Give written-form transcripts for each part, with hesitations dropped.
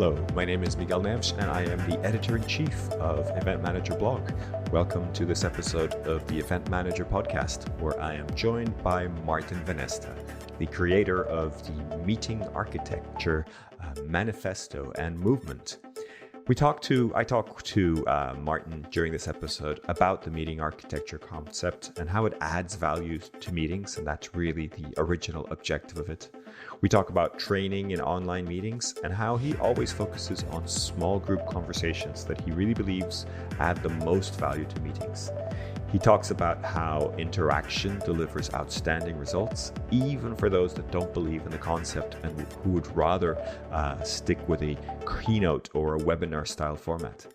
Hello, my name is Miguel Neves and I am the editor-in-chief of Event Manager blog. Welcome to this episode of the Event Manager podcast, where I am joined by Maarten Vanneste, the creator of the meeting architecture, manifesto and movement. I talked to Maarten during this episode about the meeting architecture concept and how it adds value to meetings, and that's really the original objective of it. We talk about training in online meetings and how he always focuses on small group conversations that he really believes add the most value to meetings. He talks about how interaction delivers outstanding results, even for those that don't believe in the concept and who would rather stick with a keynote or a webinar style format.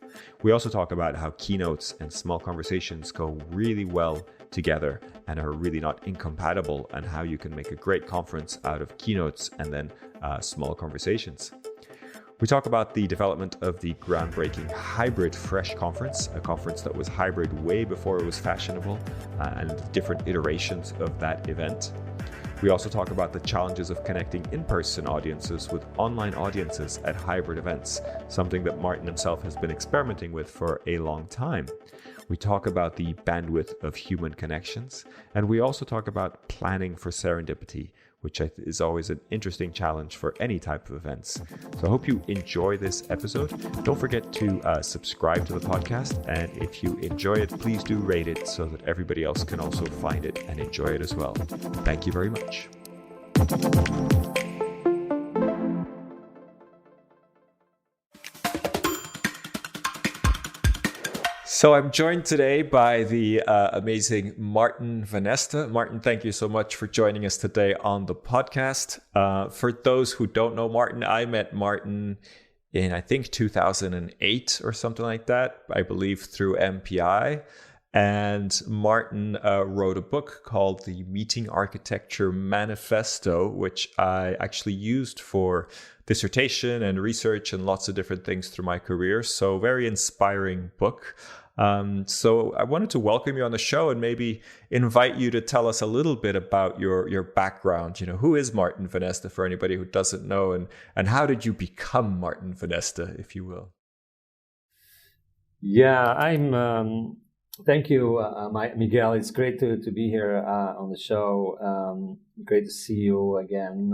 We also talk about how keynotes and small conversations go really well together and are really not incompatible, and how you can make a great conference out of keynotes and then small conversations. We talk about the development of the groundbreaking Hybrid Fresh conference, a conference that was hybrid way before it was fashionable, and different iterations of that event. We also talk about the challenges of connecting in-person audiences with online audiences at hybrid events, something that Maarten himself has been experimenting with for a long time. We talk about the bandwidth of human connections, and we also talk about planning for serendipity, which is always an interesting challenge for any type of events. So I hope you enjoy this episode. Don't forget to subscribe to the podcast, and if you enjoy it, please do rate it so that everybody else can also find it and enjoy it as well. Thank you very much. So I'm joined today by the amazing Maarten Vanneste. Maarten, thank you so much for joining us today on the podcast. For those who don't know Maarten, I met Maarten in, I think, 2008 or something like that, I believe through MPI. And Maarten wrote a book called the Meeting Architecture Manifesto, which I actually used for dissertation and research and lots of different things through my career. So very inspiring book. So I wanted to welcome you on the show and maybe invite you to tell us a little bit about your background. You know, who is Maarten Vanneste for anybody who doesn't know, and how did you become Maarten Vanneste, if you will? Yeah, thank you, Miguel. It's great to be here on the show. Great to see you again.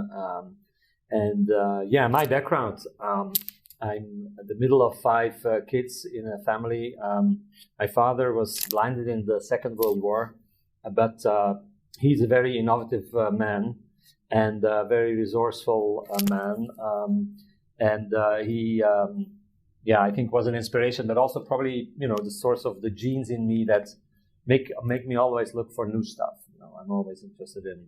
My background. I'm at the middle of 5 kids in a family. My father was blinded in the Second World War, but he's a very innovative man and a very resourceful man. He, I think, was an inspiration, but also probably, the source of the genes in me that make me always look for new stuff. I'm always interested in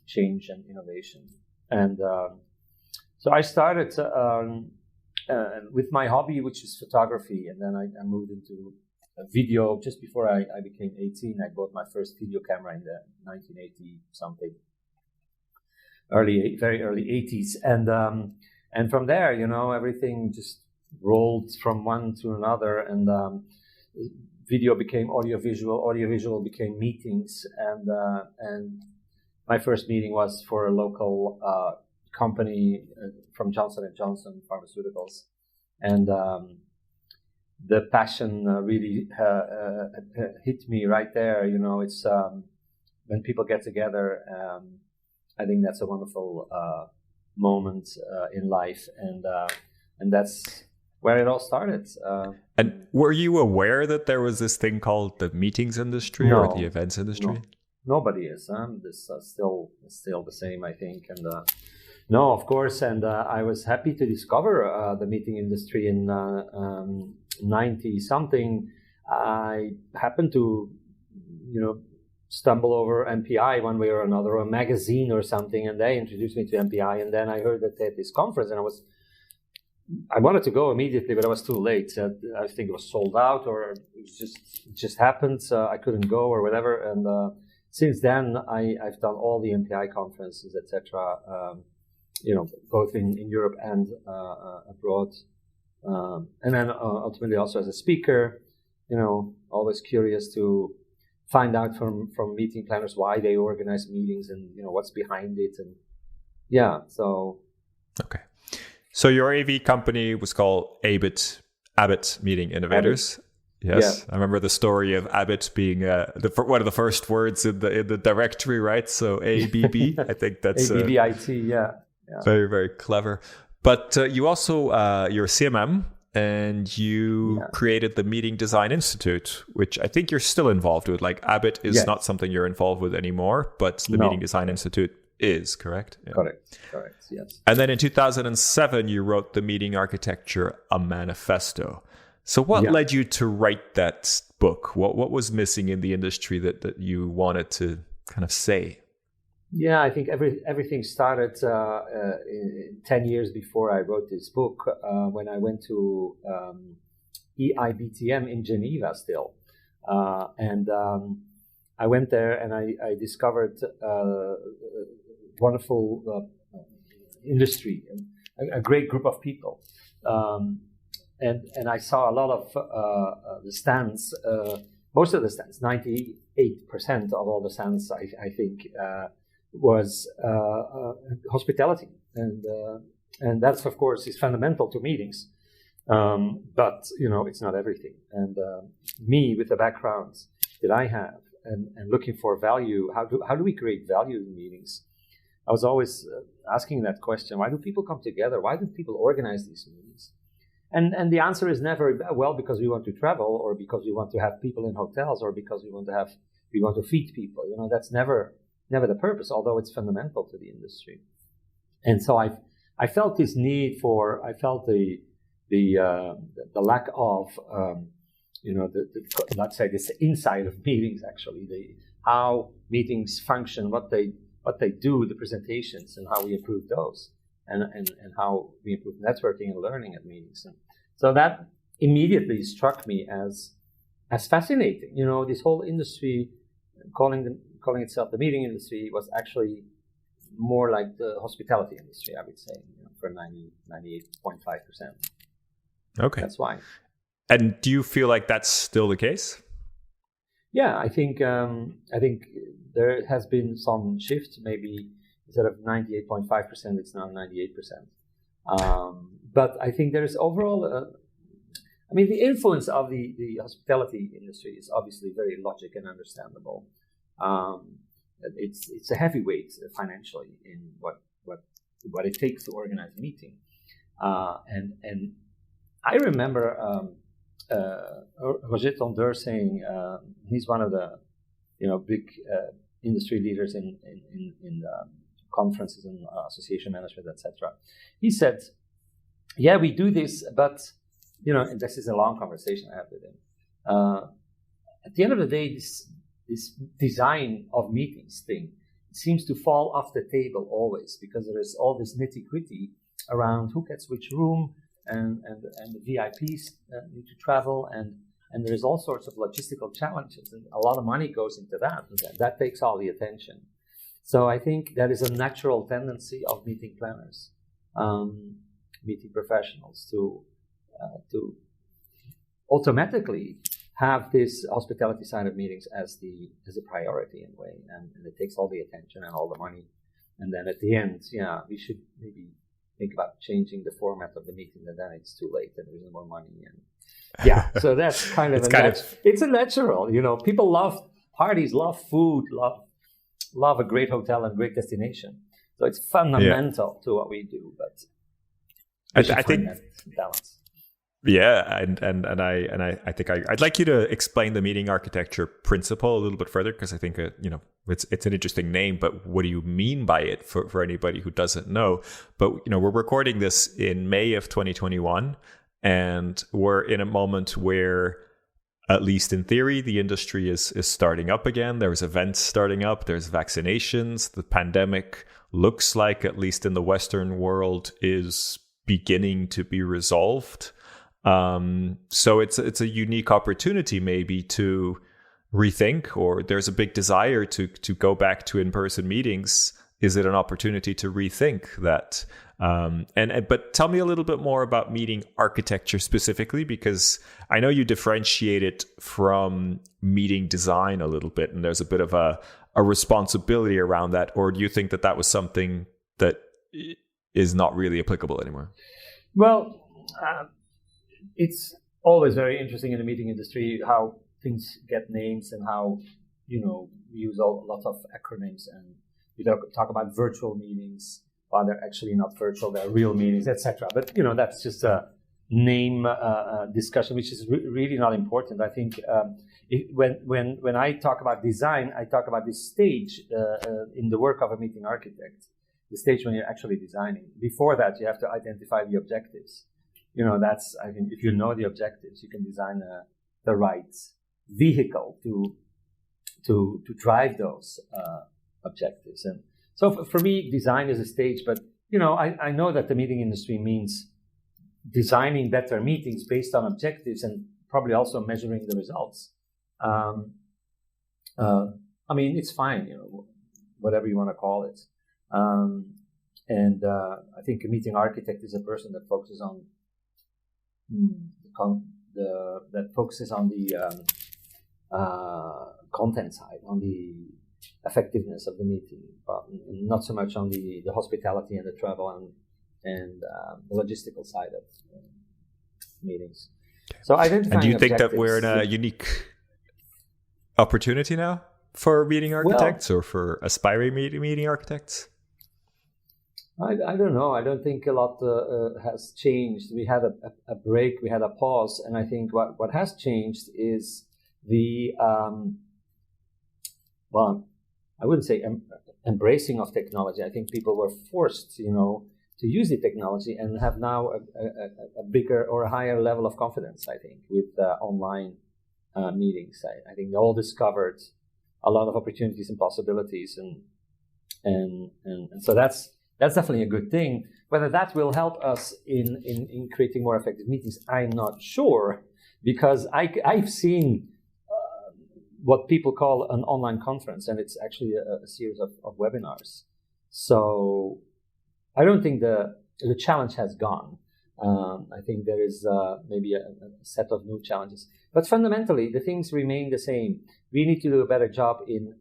change and innovation. And so I started with my hobby, which is photography, and then I moved into video. Just before I became 18, I bought my first video camera in the 1980 something, very early 80s, and from there, everything just rolled from one to another, and video became audiovisual became meetings, and my first meeting was for a local company from Johnson & Johnson Pharmaceuticals, and the passion really hit me right there. It's when people get together, I think that's a wonderful moment in life, and that's where it all started. And were you aware that there was this thing called the meetings industry or the events industry? No, nobody is. This still the same, I think, and. No, of course, and I was happy to discover the meeting industry in 90-something. I happened to, stumble over MPI one way or another, or a magazine or something, and they introduced me to MPI, and then I heard that they had this conference, and I wanted to go immediately, but I was too late. I think it was sold out, or it just happened. I couldn't go or whatever, and since then, I've done all the MPI conferences, etc., both in Europe and abroad. And then ultimately also as a speaker, always curious to find out from meeting planners why they organize meetings and, what's behind it. And so. Okay. So your AV company was called Abbott Meeting Innovators. Abbott. Yes, Yeah. I remember the story of Abbott being one of the first words in the directory, right? So ABB. I think that's ABBIT. Yeah. Very, very clever. But you also you're a CMM, and you created the Meeting Design Institute, which I think you're still involved with. Like Abbott is not something you're involved with anymore, but the Meeting Design Institute is, correct? Yeah. Correct, yes. And then in 2007, you wrote the Meeting Architecture, a manifesto. So what led you to write that book? What was missing in the industry that you wanted to kind of say? Yeah, I think everything started 10 years before I wrote this book, when I went to EIBTM in Geneva still. And I went there and I discovered wonderful industry, a great group of people. And I saw a lot of the stands, most of the stands, 98% of all the stands, I think, was hospitality. And that's, of course, is fundamental to meetings. But, it's not everything. And me, with the background that I have and looking for value, how do we create value in meetings? I was always asking that question. Why do people come together? Why do people organize these meetings? And the answer is never, well, because we want to travel, or because we want to have people in hotels, or because we want to feed people. That's never the purpose, although it's fundamental to the industry. And so I felt this need for, I felt the lack of, let's say this inside of meetings, actually, how meetings function, what they do, the presentations, and how we improve those. And how we improve networking and learning at meetings. And so that immediately struck me as fascinating. This whole industry, calling itself the meeting industry, was actually more like the hospitality industry, I would say, for 98.5%. Okay. That's why. And do you feel like that's still the case? Yeah, I think there has been some shift, maybe. Instead of 98.5%, it's now 98%. But I think there is overall, the influence of the hospitality industry is obviously very logic and understandable. It's a heavyweight financially in what it takes to organize a meeting. And I remember Roger Tondeur saying, he's one of the big industry leaders in conferences and association management, etc. He said, "Yeah, we do this, but and this is a long conversation I have with him. At the end of the day, this design of meetings thing seems to fall off the table always, because there is all this nitty-gritty around who gets which room, and the VIPs need to travel, and there's all sorts of logistical challenges, and a lot of money goes into that, and that takes all the attention." So I think that is a natural tendency of meeting planners, meeting professionals, to automatically have this hospitality side of meetings as a priority in a way, and it takes all the attention and all the money. And then at the end, we should maybe think about changing the format of the meeting, and then it's too late and there's no more money. And so that's kind of it's a natural. People love parties, love food, love a great hotel and great destination. So it's fundamental to what we do, but I think that balance. Yeah, and I think I'd like you to explain the meeting architecture principle a little bit further, because I think it's an interesting name, but what do you mean by it for anybody who doesn't know? But we're recording this in May of 2021, and we're in a moment where, at least in theory, the industry is starting up again. There's events starting up. There's vaccinations. The pandemic looks like, at least in the Western world, is beginning to be resolved. So it's a unique opportunity maybe to rethink, or there's a big desire to go back to in-person meetings. Is it an opportunity to rethink that? But tell me a little bit more about meeting architecture specifically, because I know you differentiate it from meeting design a little bit, and there's a bit of a responsibility around that. Or do you think that was something that is not really applicable anymore? Well, it's always very interesting in the meeting industry how things get names and how, we use a lot of acronyms, and we talk about virtual meetings while they're actually not virtual, they're real meetings, etc. But, that's just a name discussion, which is really not important. I think when I talk about design, I talk about this stage in the work of a meeting architect, the stage when you're actually designing. Before that, you have to identify the objectives. I think if you know the objectives, you can design the right vehicle to drive those objectives. And so for me, design is a stage, but I know that the meeting industry means designing better meetings based on objectives and probably also measuring the results. It's fine, whatever you want to call it. I think a meeting architect is a person that focuses on the content side, on the effectiveness of the meeting, but not so much on the hospitality and the travel and the logistical side of meetings. So identifying. And do you think that we're in a unique opportunity now for meeting architects or for aspiring meeting architects? I don't know. I don't think a lot has changed. We had a break, we had a pause, and I think what has changed is the I wouldn't say embracing of technology. I think people were forced, to use the technology and have now a bigger or a higher level of confidence, I think, with online meetings. I think they all discovered a lot of opportunities and possibilities, and so that's definitely a good thing. Whether that will help us in creating more effective meetings, I'm not sure, because I've seen what people call an online conference, and it's actually a series of webinars. So I don't think the challenge has gone. I think there is maybe a set of new challenges, but fundamentally the things remain the same. We need to do a better job in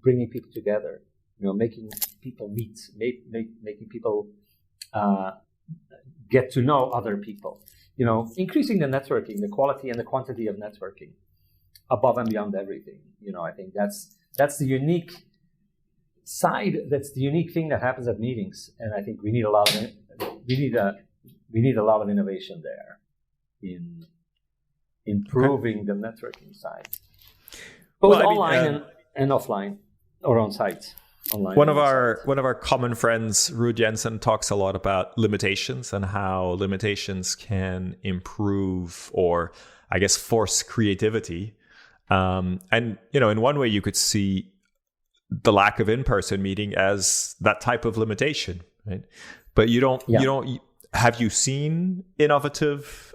bringing people together, making people meet, making people get to know other people, increasing the networking, the quality and the quantity of networking above and beyond everything. I think that's the unique side. That's the unique thing that happens at meetings, and I think we need a lot of innovation there in improving the networking side, both online and offline or on site. Online. One of our common friends, Ruud Jensen, talks a lot about limitations and how limitations can improve or, I guess, force creativity. And in one way, you could see the lack of in-person meeting as that type of limitation, right? But you don't. Have you seen innovative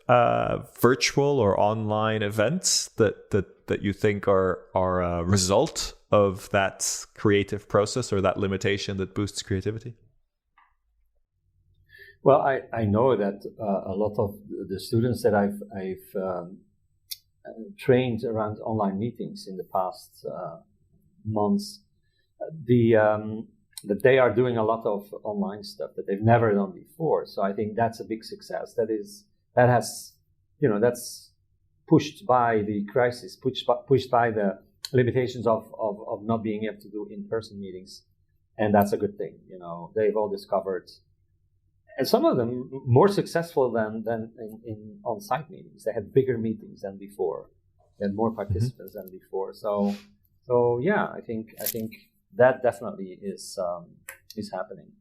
virtual or online events that you think are a result of that creative process or that limitation that boosts creativity? Well, I know that a lot of the students that I've trained around online meetings in the past months, that they are doing a lot of online stuff that they've never done before. So I think that's a big success. That's pushed by the crisis, pushed by the limitations of not being able to do in-person meetings, and that's a good thing. They've all discovered, and some of them more successful than in on-site meetings. They had bigger meetings than before, they had more participants than before. So yeah, I think that definitely is happening.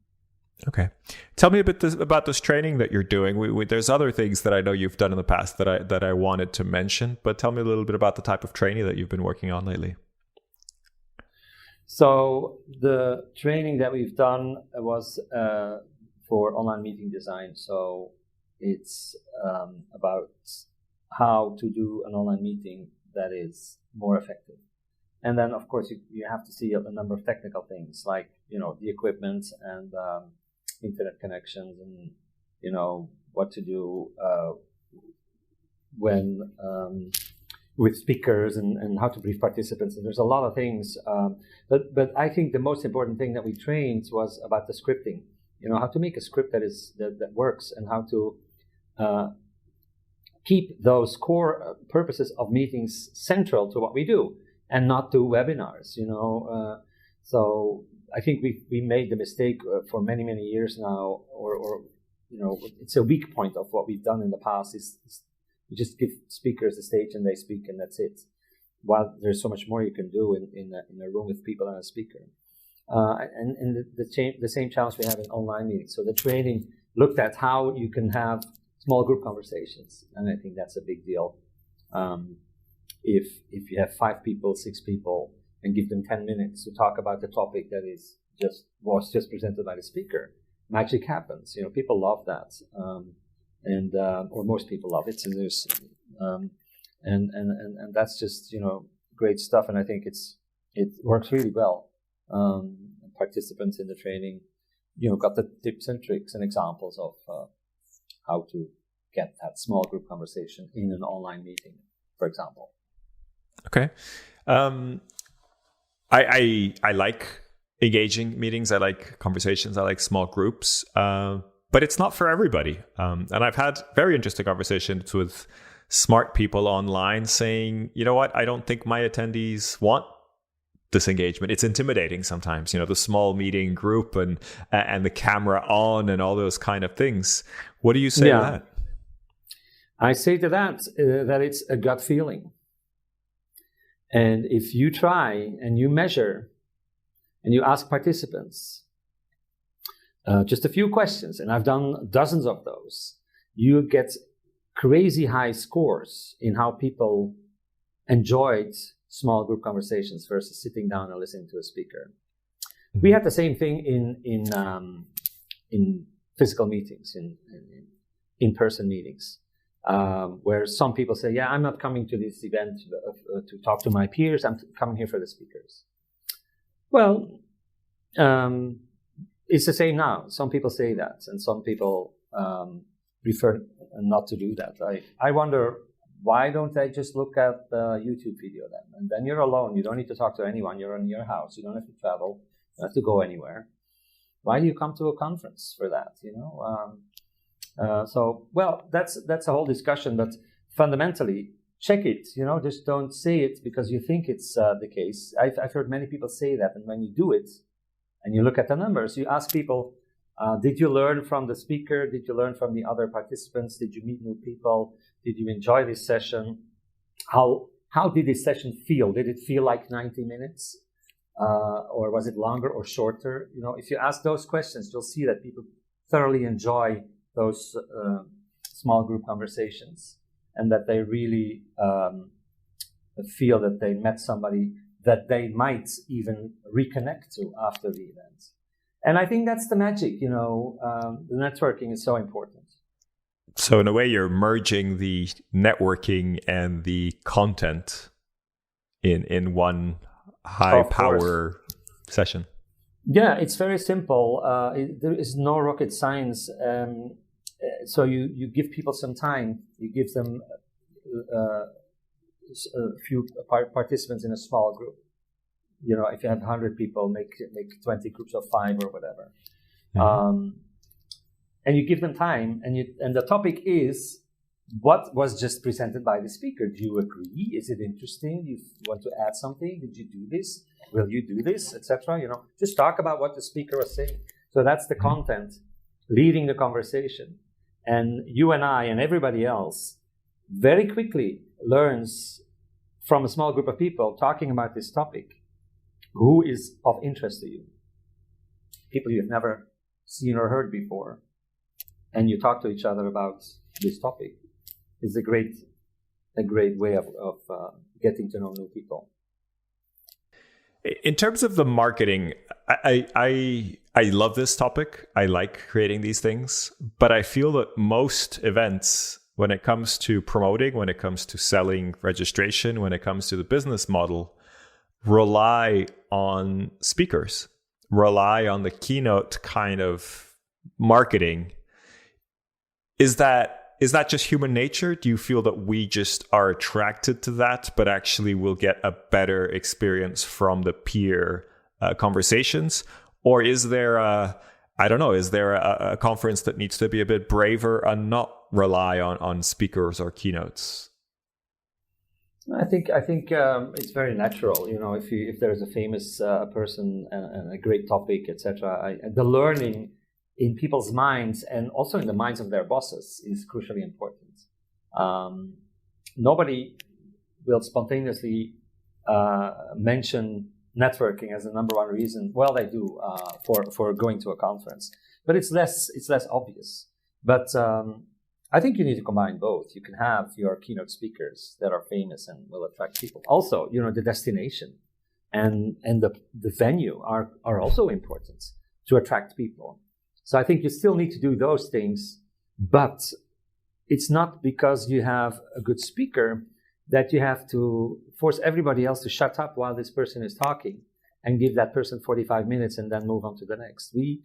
Okay, tell me a bit about this training that you're doing. There's other things that I know you've done in the past that I wanted to mention, but tell me a little bit about the type of training that you've been working on lately. So the training that we've done was for online meeting design. So it's about how to do an online meeting that is more effective. And then, of course, you have to see a number of technical things like, the equipment and internet connections and, what to do when with speakers and how to brief participants. And there's a lot of things. But I think the most important thing that we trained was about the scripting. how to make a script that works, and how to keep those core purposes of meetings central to what we do, and not do webinars. So I think we made the mistake for many years now, or it's a weak point of what we've done in the past. Is we just give speakers the stage and they speak and that's it. While there's so much more you can do in a room with people and a speaker. And the same challenge we have in online meetings. So the training looked at how you can have small group conversations, and I think that's a big deal. If you have 5 people, 6 people, and give them 10 minutes to talk about the topic that was just presented by the speaker, magic happens. People love that, or most people love it. And that's just great stuff. And I think it works really well. Participants in the training, got the tips and tricks and examples of how to get that small group conversation in an online meeting, for example. Okay. I like engaging meetings. I like conversations. I like small groups. But it's not for everybody. And I've had very interesting conversations with smart people online saying, you know what, I don't think my attendees want this engagement. It's intimidating sometimes, the small meeting group and the camera on and all those kind of things. What do you say to that? I say to that that it's a gut feeling. And if you try and you measure and you ask participants just a few questions, and I've done dozens of those, you get crazy high scores in how people enjoyed small group conversations versus sitting down and listening to a speaker. Mm-hmm. We had the same thing in physical meetings, in-person meetings, where some people say, yeah, I'm not coming to this event to talk to my peers, I'm coming here for the speakers. Well, it's the same now. Some people say that, and some people prefer not to do that. I wonder, why don't they just look at the YouTube video then? And then you're alone. You don't need to talk to anyone. You're in your house. You don't have to travel. You don't have to go anywhere. Why do you come to a conference for that? That's a whole discussion. But fundamentally, check it. Just don't say it because you think it's the case. I've heard many people say that, and when you do it, and you look at the numbers, you ask people, did you learn from the speaker? Did you learn from the other participants? Did you meet new people? Did you enjoy this session? How did this session feel? Did it feel like 90 minutes? Or was it longer or shorter? If you ask those questions, you'll see that people thoroughly enjoy those small group conversations, and that they really feel that they met somebody that they might even reconnect to after the event. And I think that's the magic, the networking is so important. So in a way, you're merging the networking and the content in one high power session. Yeah, it's very simple. There is no rocket science. So you give people some time. You give them a few participants in a small group. If you have 100 people, make 20 groups of 5 or whatever. Mm-hmm. And you give them time, and the topic is what was just presented by the speaker. Do you agree? Is it interesting? Do you want to add something? Did you do this? Will you do this? Etc. Just talk about what the speaker was saying. So that's the content leading the conversation. And you and I and everybody else very quickly learns from a small group of people talking about this topic who is of interest to you. People you've never seen or heard before. And you talk to each other about this topic. It's a great way of getting to know new people. In terms of the marketing, I love this topic. I like creating these things, but I feel that most events, when it comes to promoting, when it comes to selling registration, when it comes to the business model, rely on speakers, rely on the keynote kind of marketing. Is that just human nature? Do you feel that we just are attracted to that, but actually will get a better experience from the peer conversations? Or is there a I don't know, is there a conference that needs to be a bit braver and not rely on speakers or keynotes? I think it's very natural. If there's a famous person and a great topic, etc., the learning in people's minds and also in the minds of their bosses is crucially important. Nobody will spontaneously mention networking as the number one reason. Well, they do for going to a conference, but it's less obvious. But I think you need to combine both. You can have your keynote speakers that are famous and will attract people. Also, the destination and the venue are also important to attract people. So I think you still need to do those things, but it's not because you have a good speaker that you have to force everybody else to shut up while this person is talking and give that person 45 minutes and then move on to the next. We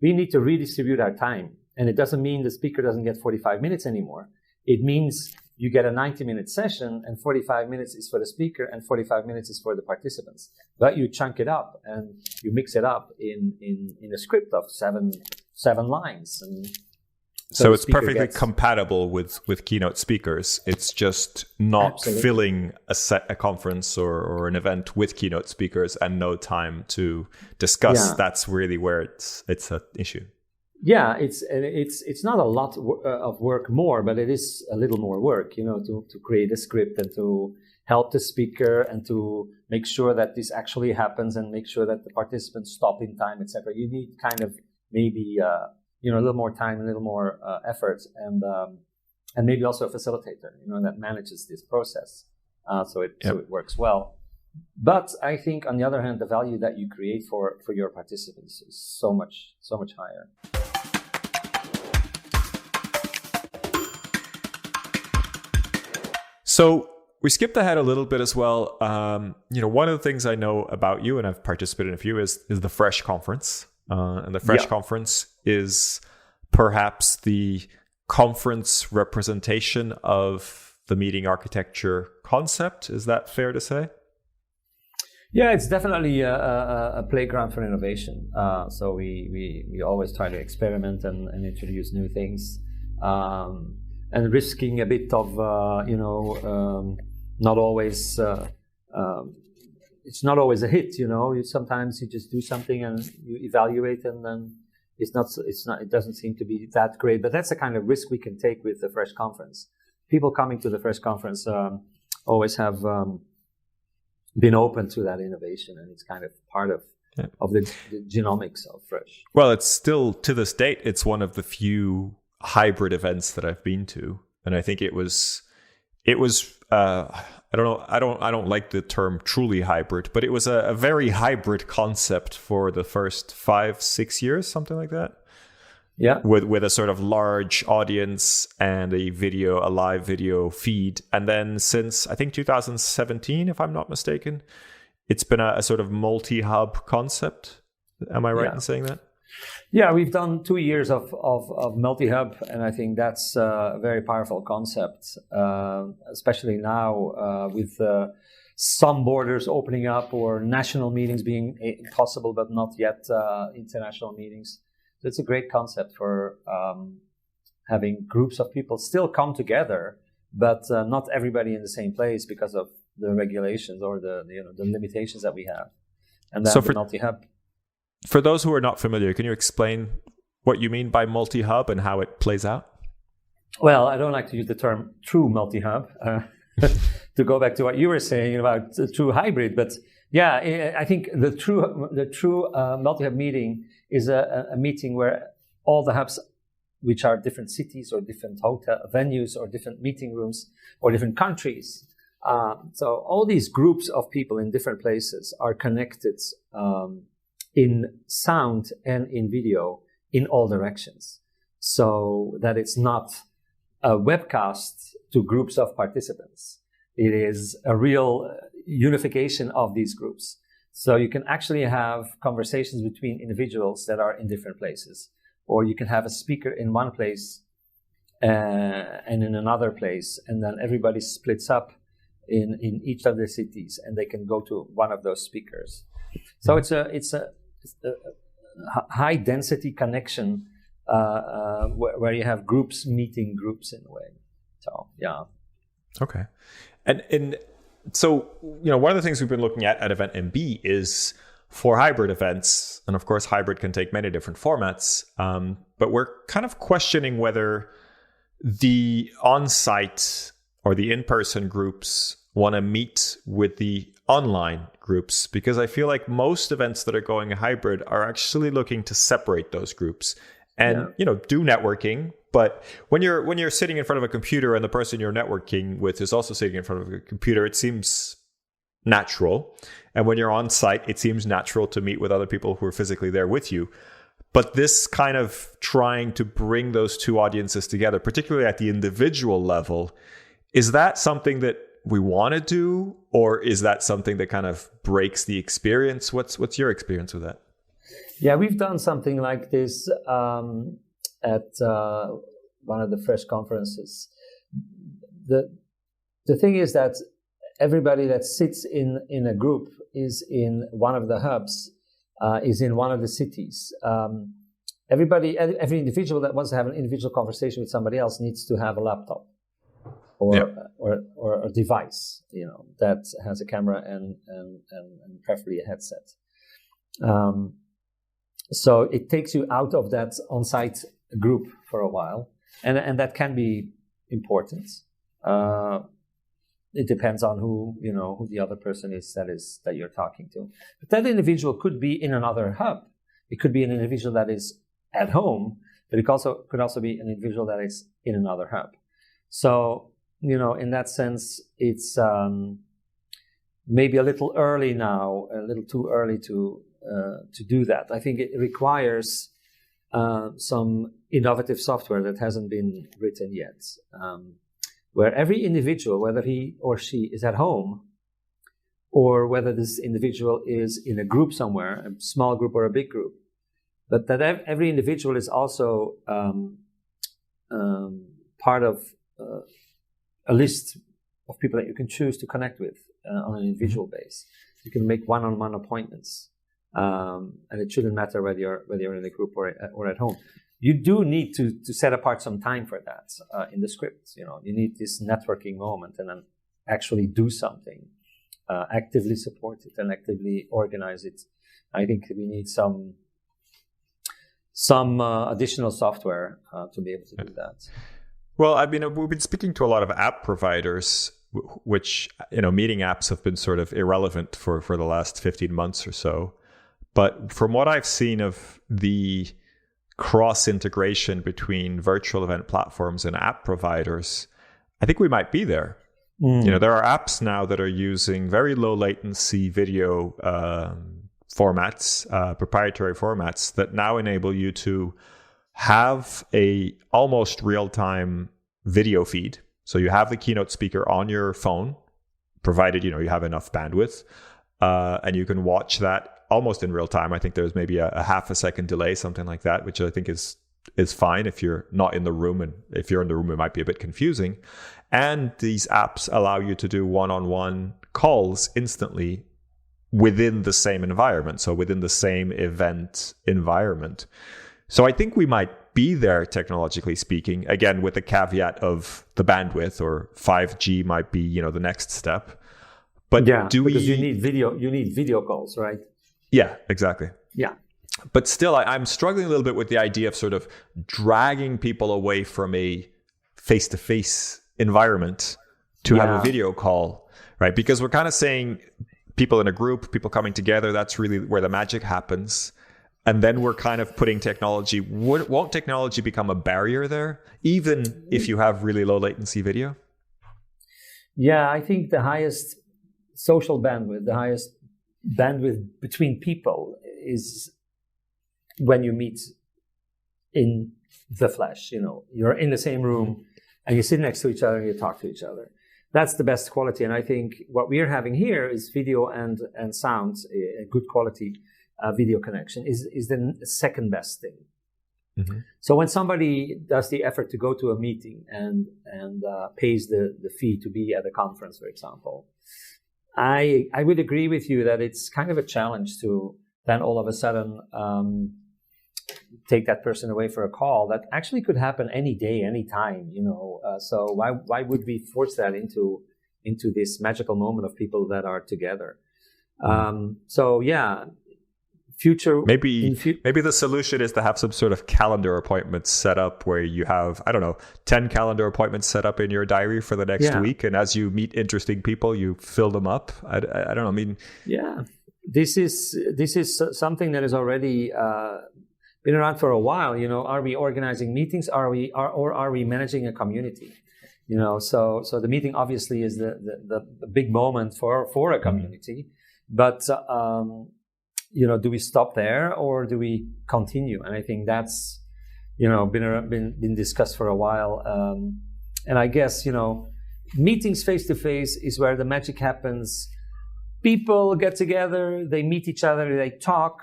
need to redistribute our time. And it doesn't mean the speaker doesn't get 45 minutes anymore. It means you get a 90-minute session and 45 minutes is for the speaker and 45 minutes is for the participants. But you chunk it up and you mix it up in a script of seven lines. And so it's perfectly compatible with keynote speakers. It's just not Absolutely. Filling a conference or an event with keynote speakers and no time to discuss. Yeah. That's really where it's an issue. Yeah, it's not a lot of work more, but it is a little more work, to create a script and to help the speaker and to make sure that this actually happens and make sure that the participants stop in time, etc. You need kind of maybe a little more time, a little more effort, and maybe also a facilitator, that manages this process, so it works well. But I think, on the other hand, the value that you create for your participants is so much higher. So we skipped ahead a little bit as well. One of the things I know about you, and I've participated in a few, is the Fresh Conference. And the Fresh Conference is perhaps the conference representation of the meeting architecture concept. Is that fair to say? Yeah, it's definitely a playground for innovation. So we always try to experiment and introduce new things, and risking a bit of not always. It's not always a hit. Sometimes you just do something and you evaluate, and then it doesn't seem to be that great. But that's the kind of risk we can take with the Fresh Conference. People coming to the Fresh Conference always have been open to that innovation, and it's kind of part of the genomics of Fresh. Well, it's still, to this date, it's one of the few hybrid events that I've been to, and I think it was I don't know, I don't like the term truly hybrid, but it was a very hybrid concept for the first 5-6 years, something like that. Yeah, with a sort of large audience and a live video feed. And then since, I think, 2017, if I'm not mistaken, it's been a sort of multi-hub concept. Am I right in saying that? Yeah, we've done 2 years of multi-hub, and I think that's a very powerful concept, especially now with some borders opening up or national meetings being possible, but not yet international meetings. So it's a great concept for having groups of people still come together, but not everybody in the same place because of the regulations or the limitations that we have. And then the multi-hub. For those who are not familiar, can you explain what you mean by multi-hub and how it plays out? Well, I don't like to use the term true multi-hub to go back to what you were saying about the true hybrid, but yeah, I think the true multi-hub meeting is a meeting where all the hubs, which are different cities or different hotel venues or different meeting rooms or different countries. So all these groups of people in different places are connected in sound and in video in all directions. So that it's not a webcast to groups of participants. It is a real unification of these groups. So you can actually have conversations between individuals that are in different places, or you can have a speaker in one place and in another place, and then everybody splits up in each of the cities, and they can go to one of those speakers. So it's a high density connection where you have groups meeting groups in a way. So yeah. Okay. And so, one of the things we've been looking at EventMB is for hybrid events, and of course hybrid can take many different formats, but we're kind of questioning whether the on-site or the in-person groups want to meet with the online groups, because I feel like most events that are going hybrid are actually looking to separate those groups and do networking. But when you're sitting in front of a computer and the person you're networking with is also sitting in front of a computer, it seems natural. And when you're on site, it seems natural to meet with other people who are physically there with you. But this kind of trying to bring those two audiences together, particularly at the individual level, is that something that we want to do, or is that something that kind of breaks the experience? What's your experience with that? Yeah, we've done something like this at one of the Fresh conferences. The thing is that everybody that sits in a group is in one of the hubs, is in one of the cities. Every individual that wants to have an individual conversation with somebody else needs to have a laptop or a device, that has a camera and preferably a headset. So it takes you out of that on-site group for a while, and that can be important. It depends on who the other person is that you're talking to. But that individual could be in another hub. It could be an individual that is at home, but it could also be an individual that is in another hub. So, in that sense, it's maybe a little early now, a little too early to do that. I think it requires some innovative software that hasn't been written yet, where every individual, whether he or she is at home, or whether this individual is in a group somewhere, a small group or a big group, but that every individual is also part of a list of people that you can choose to connect with on an individual base. You can make one-on-one appointments, and it shouldn't matter whether you're in a group or at home. You do need to set apart some time for that in the script. You need this networking moment, and then actually do something, actively support it and actively organize it. I think we need some additional software to be able to do that. Well, we've been speaking to a lot of app providers, which, meeting apps have been sort of irrelevant for the last 15 months or so. But from what I've seen of the cross integration between virtual event platforms and app providers, I think we might be there. There are apps now that are using very low latency video formats, proprietary formats, that now enable you to have a almost real-time video feed. So you have the keynote speaker on your phone, provided you have enough bandwidth, and you can watch that almost in real time. I think there's maybe a half a second delay, something like that, which I think is fine if you're not in the room, and if you're in the room, it might be a bit confusing. And these apps allow you to do one-on-one calls instantly within the same environment, so within the same event environment. So I think we might be there, technologically speaking, again, with the caveat of the bandwidth, or 5G might be, the next step. But because you need video calls, right? Yeah, exactly. Yeah. But still, I'm struggling a little bit with the idea of sort of dragging people away from a face-to-face environment to have a video call, right? Because we're kind of saying people in a group, people coming together, that's really where the magic happens. And then we're kind of putting technology. Won't technology become a barrier there, even if you have really low latency video? Yeah, I think the highest social bandwidth, the highest bandwidth between people is when you meet in the flesh. You're in the same room and you sit next to each other and you talk to each other. That's the best quality. And I think what we're having here is video and sound, a good quality video connection is the second best thing. Mm-hmm. So when somebody does the effort to go to a meeting and pays the fee to be at a conference, for example, I would agree with you that it's kind of a challenge to then all of a sudden take that person away for a call that actually could happen any day, any time, so why would we force that into this magical moment of people that are together? Future maybe the solution is to have some sort of calendar appointments set up where you have, I don't know, 10 calendar appointments set up in your diary for the next week, and as you meet interesting people, you fill them up. I don't know. I mean, this is something that has already been around for a while. Are we organizing meetings? Are we managing a community? So the meeting obviously is the big moment for a community, but do we stop there or do we continue? And I think that's been discussed for a while. And I guess meetings face to face is where the magic happens. People get together, they meet each other, they talk,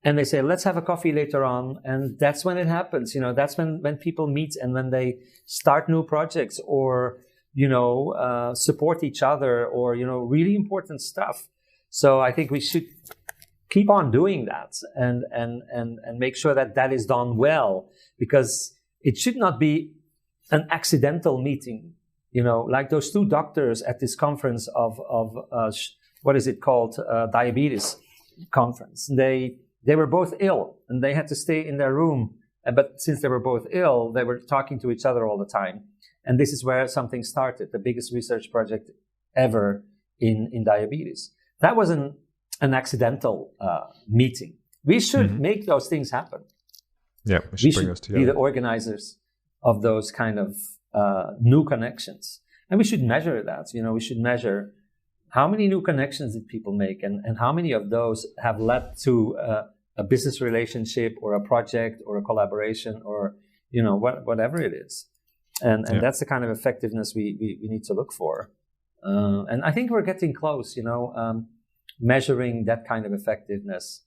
and they say, let's have a coffee later on. And that's when it happens. That's when people meet and when they start new projects or, support each other or, really important stuff. So I think we should keep on doing that and make sure that is done well, because it should not be an accidental meeting, like those two doctors at this conference of what is it called? Diabetes conference. They were both ill and they had to stay in their room. But since they were both ill, they were talking to each other all the time. And this is where something started, the biggest research project ever in diabetes. That was an accidental meeting. We should make those things happen. Yeah, we should be the organizers of those kind of new connections. And we should measure that. We should measure how many new connections did people make and how many of those have led to a business relationship or a project or a collaboration or, whatever it is. And that's the kind of effectiveness we need to look for. And I think we're getting close, measuring that kind of effectiveness.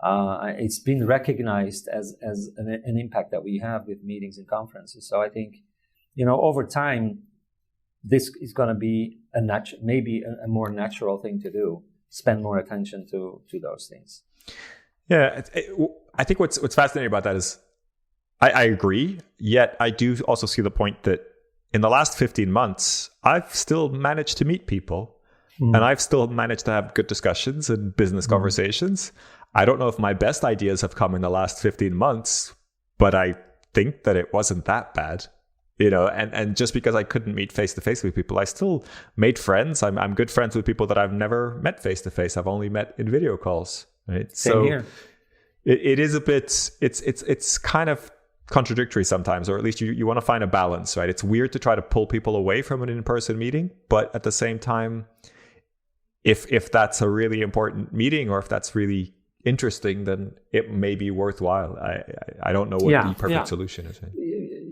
It's been recognized as an impact that we have with meetings and conferences. So I think, over time, this is going to be maybe a more natural thing to do. Spend more attention to those things. Yeah, I think what's fascinating about that is I agree. Yet I do also see the point that in the last 15 months, I've still managed to meet people. And I've still managed to have good discussions and business conversations. I don't know if my best ideas have come in the last 15 months, but I think that it wasn't that bad, and just because I couldn't meet face to face with people, I still made friends. I'm good friends with people that I've never met face to face. I've only met in video calls. Right. Same here. It is a bit, it's kind of contradictory sometimes, or at least you want to find a balance, right? It's weird to try to pull people away from an in-person meeting, but at the same time, if that's a really important meeting or if that's really interesting, then it may be worthwhile. I don't know what the perfect solution is.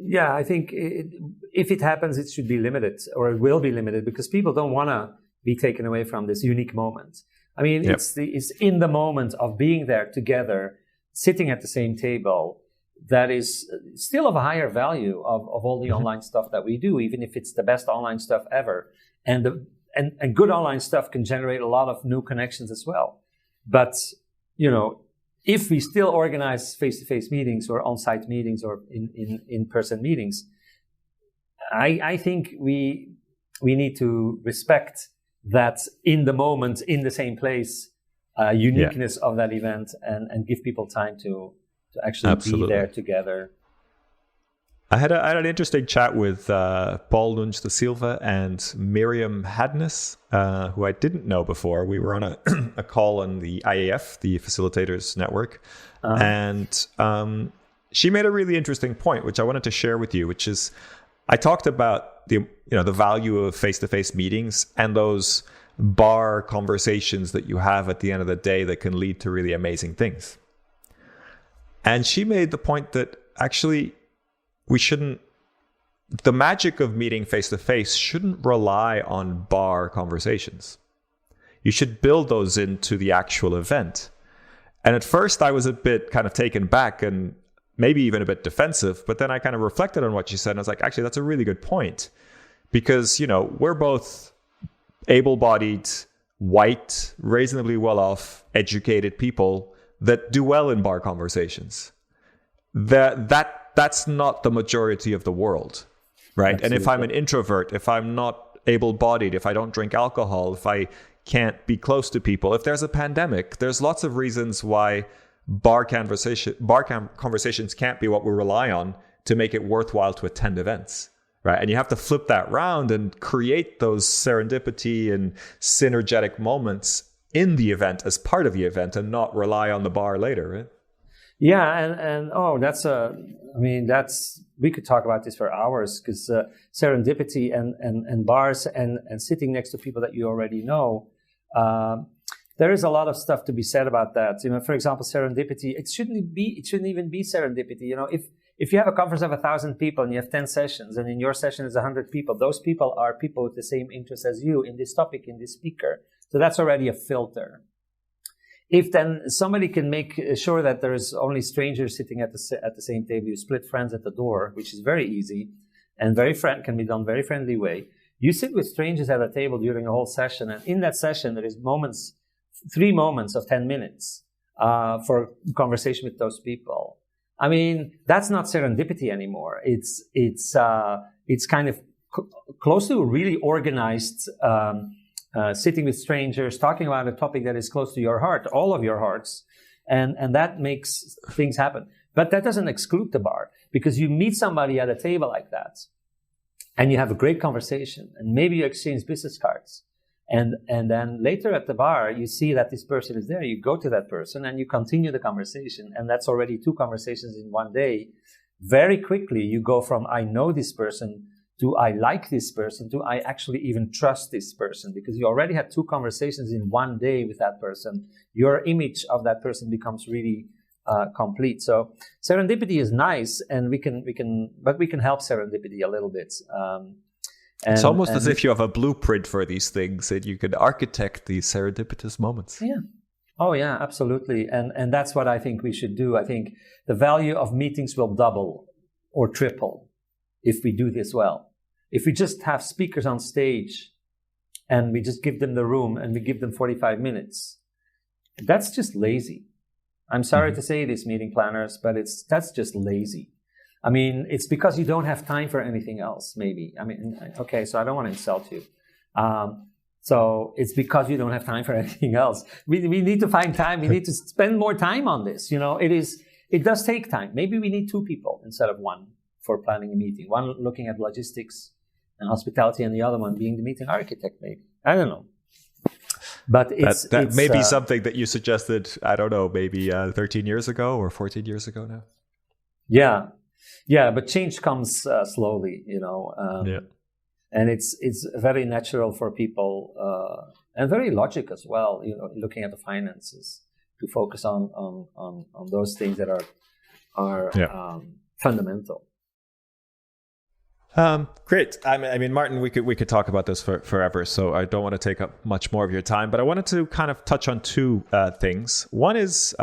Yeah, I think if it happens, it should be limited, or it will be limited, because people don't want to be taken away from this unique moment. I mean, it's in the moment of being there together, sitting at the same table, that is still of a higher value of all the online stuff that we do, even if it's the best online stuff ever. And good online stuff can generate a lot of new connections as well. But, if we still organize face-to-face meetings or on-site meetings or in-person meetings, I think we need to respect that in the moment, in the same place, uniqueness of that event and give people time to actually be there together. I had an interesting chat with Paul Nunes da Silva and Miriam Hadness, who I didn't know before. We were on a call on the IAF, the Facilitators Network, and she made a really interesting point, which I wanted to share with you, which is I talked about the value of face-to-face meetings and those bar conversations that you have at the end of the day that can lead to really amazing things. And she made the point that actually the magic of meeting face-to-face shouldn't rely on bar conversations. You should build those into the actual event. And at first I was a bit kind of taken back and maybe even a bit defensive, but then I kind of reflected on what she said and I was like, actually, that's a really good point. Because, we're both able-bodied, white, reasonably well-off, educated people that do well in bar conversations. that's not the majority of the world, right? Absolutely. And if I'm an introvert, if I'm not able-bodied, if I don't drink alcohol, if I can't be close to people, if there's a pandemic, there's lots of reasons why bar conversations can't be what we rely on to make it worthwhile to attend events, right? And you have to flip that round and create those serendipity and synergetic moments in the event as part of the event, and not rely on the bar later, right? Yeah, and we could talk about this for hours, because serendipity and bars and sitting next to people that you already know, there is a lot of stuff to be said about that. For example, serendipity, it shouldn't even be serendipity. If you have a conference of 1,000 people and you have 10 sessions, and in your session is 100 people, those people are people with the same interest as you in this topic, in this speaker. So that's already a filter. If then somebody can make sure that there's only strangers sitting at the same table, you split friends at the door, which is very easy and can be done very friendly way. You sit with strangers at a table during a whole session, and in that session there is 3 moments of 10 minutes for conversation with those people. I mean, that's not serendipity anymore. It's kind of close to a really organized. Sitting with strangers, talking about a topic that is close to your heart, all of your hearts, and that makes things happen. But that doesn't exclude the bar, because you meet somebody at a table like that, and you have a great conversation, and maybe you exchange business cards, and then later at the bar, you see that this person is there. You go to that person and you continue the conversation, and that's already 2 conversations in one day. Very quickly, you go from I know this person to I like this person, to I actually even trust this person, because you already had 2 conversations in one day with that person. Your image of that person becomes really complete. So serendipity is nice, and we can help serendipity a little bit. It's almost as if you have a blueprint for these things, and you can architect these serendipitous moments. Yeah. Oh yeah, absolutely. And that's what I think we should do. I think the value of meetings will double or triple if we do this well. If we just have speakers on stage and we just give them the room and we give them 45 minutes, that's just lazy. I'm sorry to say this, meeting planners, but that's just lazy. I mean, it's because you don't have time for anything else, maybe. I mean, okay, so I don't want to insult you. So it's because you don't have time for anything else. We need to find time. We need to spend more time on this. It does take time. Maybe we need 2 people instead of 1 for planning a meeting. One looking at logistics and hospitality, and the other one being the meeting architect, maybe. I don't know. But that may be something that you suggested, I don't know, maybe 13 years ago or 14 years ago now. Yeah, but change comes slowly, and it's very natural for people and very logic as well, looking at the finances, to focus on those things that are fundamental. Great. I mean, Maarten, we could talk about this forever, so I don't want to take up much more of your time, but I wanted to kind of touch on 2 things. One is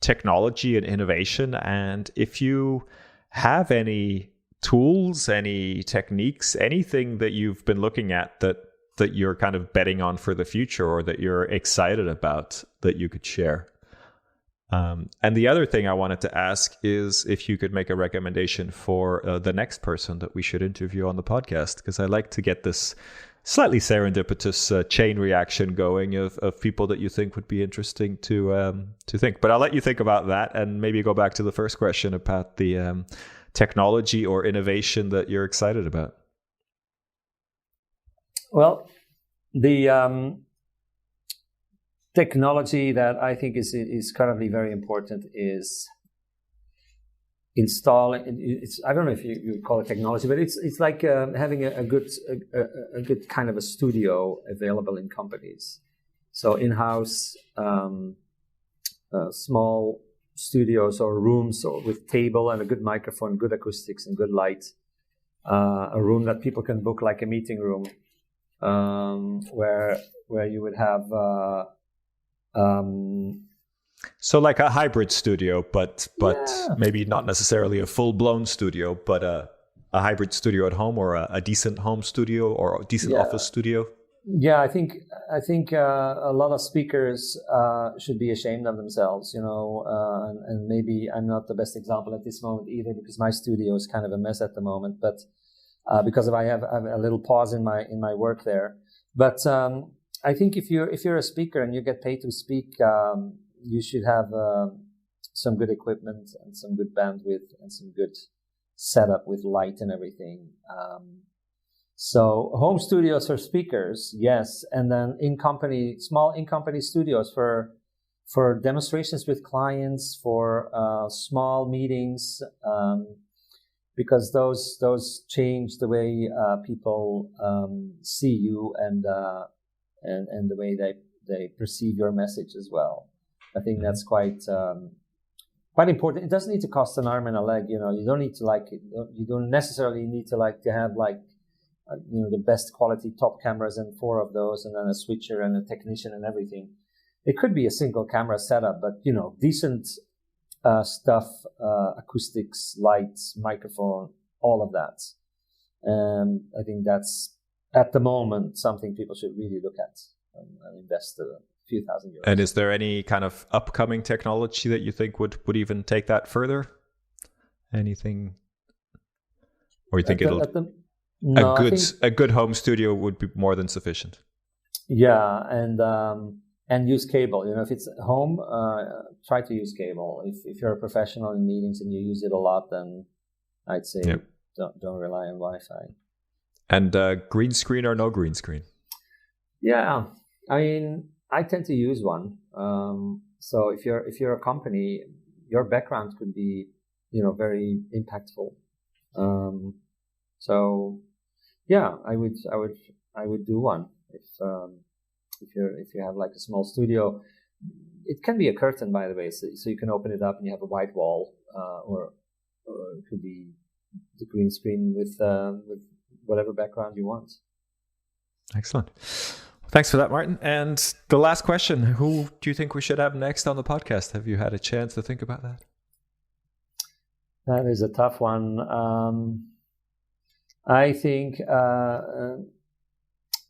technology and innovation, and if you have any tools, any techniques, anything that you've been looking at that you're kind of betting on for the future, or that you're excited about, that you could share. And the other thing I wanted to ask is if you could make a recommendation for the next person that we should interview on the podcast, because I like to get this slightly serendipitous chain reaction going of people that you think would be interesting to think. But I'll let you think about that, and maybe go back to the first question about the technology or innovation that you're excited about. Well, the technology that I think is currently very important is installing. I don't know if you call it technology, but it's like having a good kind of a studio available in companies. So in-house small studios or rooms, or with table and a good microphone, good acoustics and good light. A room that people can book like a meeting room, where you would have. So like a hybrid studio, but maybe not necessarily a full-blown studio, but a hybrid studio at home, or a decent home studio, or a decent office studio. Yeah, I think a lot of speakers should be ashamed of themselves, and maybe I'm not the best example at this moment either, because my studio is kind of a mess at the moment. But because I have a little pause in my work there. But I think if you're a speaker and you get paid to speak, you should have some good equipment and some good bandwidth and some good setup with light and everything. So home studios for speakers, yes, and then small in-company studios for demonstrations with clients, for small meetings, because those change the way people see you and the way they perceive your message as well. I think that's quite important. It doesn't need to cost an arm and a leg. You don't need to you don't necessarily need to have the best quality top cameras and 4 of those, and then a switcher and a technician and everything. It could be a single camera setup, but decent stuff, acoustics, lights, microphone, all of that. I think that's at the moment something people should really look at and invest a few thousand euros. And is there any kind of upcoming technology that you think would even take that further? Anything, or you think No, a good home studio would be more than sufficient? Yeah, and use cable. If it's at home, try to use cable. If you're a professional in meetings and you use it a lot, then I'd say don't rely on Wi-Fi. And green screen or no green screen? Yeah, I mean, I tend to use one. So if you're a company, your background could be very impactful. So yeah, I would do one if you have like a small studio. It can be a curtain, by the way, so you can open it up and you have a white wall, or it could be the green screen with whatever background you want. Excellent. Thanks for that, Maarten. And the last question: who do you think we should have next on the podcast? Have you had a chance to think about that? That is a tough one. I think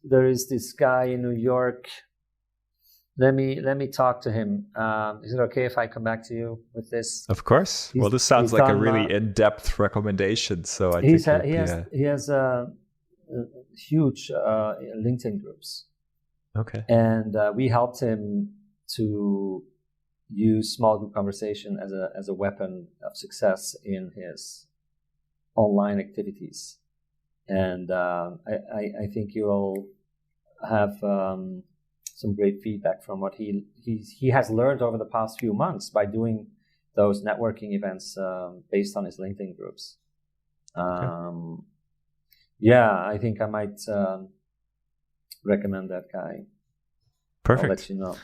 there is this guy in New York. Let me talk to him. Is it okay if I come back to you with this? Of course. Well, this sounds like a really in-depth recommendation. So I think he has huge LinkedIn groups. Okay. And we helped him to use small group conversation as a weapon of success in his online activities. And I think you will have some great feedback from what he has learned over the past few months by doing those networking events based on his LinkedIn groups. Okay. Yeah, I think I might recommend that guy. Perfect. I'll let you know.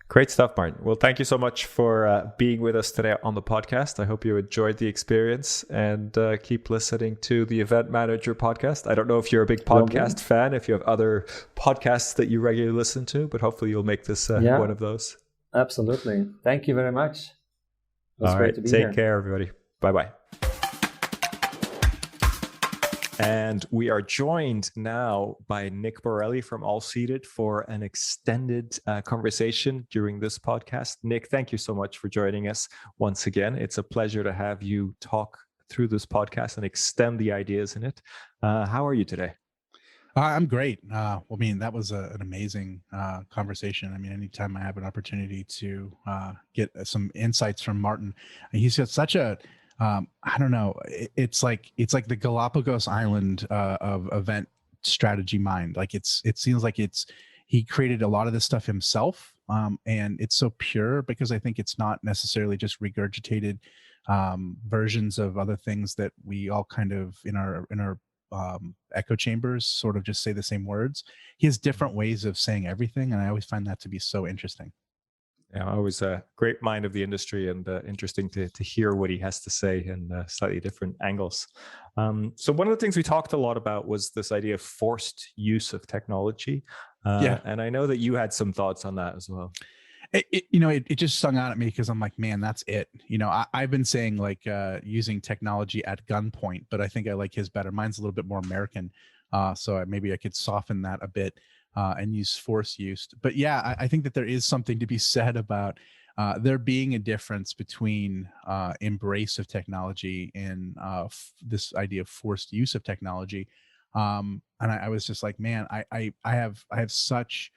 Great stuff, Maarten. Well, thank you so much for being with us today on the podcast. I hope you enjoyed the experience, and keep listening to the Event Manager podcast. I don't know if you're a big podcast fan, if you have other podcasts that you regularly listen to, but hopefully you'll make this one of those. Absolutely. Thank you very much. It was great to be here. Take care, everybody. Bye-bye. And we are joined now by Nick Borelli from All Seated for an extended conversation during this podcast. Nick, thank you so much for joining us once again. It's a pleasure to have you talk through this podcast and extend the ideas in it. How are you today? I'm great. Well, I mean, that was an amazing conversation. I mean, anytime I have an opportunity to get some insights from Maarten, he's got such a I don't know. It's like the Galapagos Island of event strategy mind. Like it seems like he created a lot of this stuff himself, and it's so pure because I think it's not necessarily just regurgitated versions of other things that we all kind of in our echo chambers sort of just say the same words. He has different ways of saying everything, and I always find that to be so interesting. Yeah, always a great mind of the industry, and interesting to hear what he has to say in slightly different angles. So one of the things we talked a lot about was this idea of forced use of technology. And I know that you had some thoughts on that as well. It just stung out at me because I'm like, man, that's it. I've been saying like using technology at gunpoint, but I think I like his better. Mine's a little bit more American. So maybe I could soften that a bit and use forced use. But yeah, I think that there is something to be said about there being a difference between embrace of technology and this idea of forced use of technology. And I was just like, man, I have such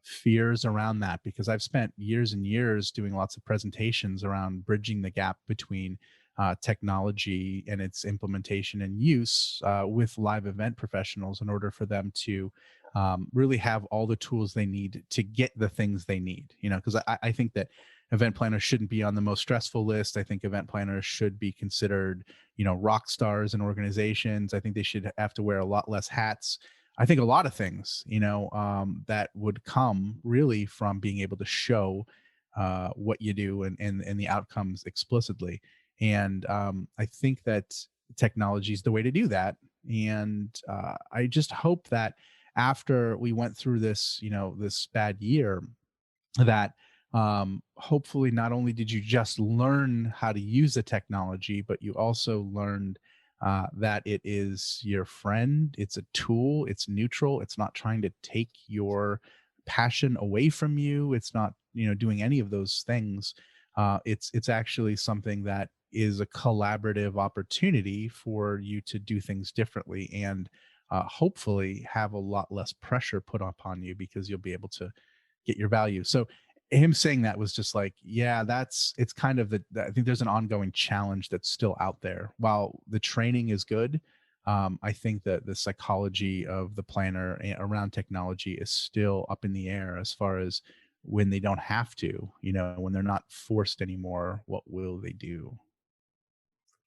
fears around that because I've spent years and years doing lots of presentations around bridging the gap between technology and its implementation and use with live event professionals in order for them to really have all the tools they need to get the things they need. You know, because I think that event planners shouldn't be on the most stressful list. I think event planners should be considered, you know, rock stars in organizations. I think they should have to wear a lot less hats. I think a lot of things, you know, that would come really from being able to show what you do and the outcomes explicitly. And I think that technology is the way to do that. And I just hope that after we went through this, you know, this bad year, that hopefully not only did you just learn how to use the technology, but you also learned that it is your friend, it's a tool, it's neutral, it's not trying to take your passion away from you, it's not, you know, doing any of those things. It's actually something that is a collaborative opportunity for you to do things differently and hopefully have a lot less pressure put upon you because you'll be able to get your value. So him saying that was just like, yeah, it's kind of I think there's an ongoing challenge that's still out there. While the training is good, I think that the psychology of the planner around technology is still up in the air as far as when they don't have to, you know, when they're not forced anymore, what will they do?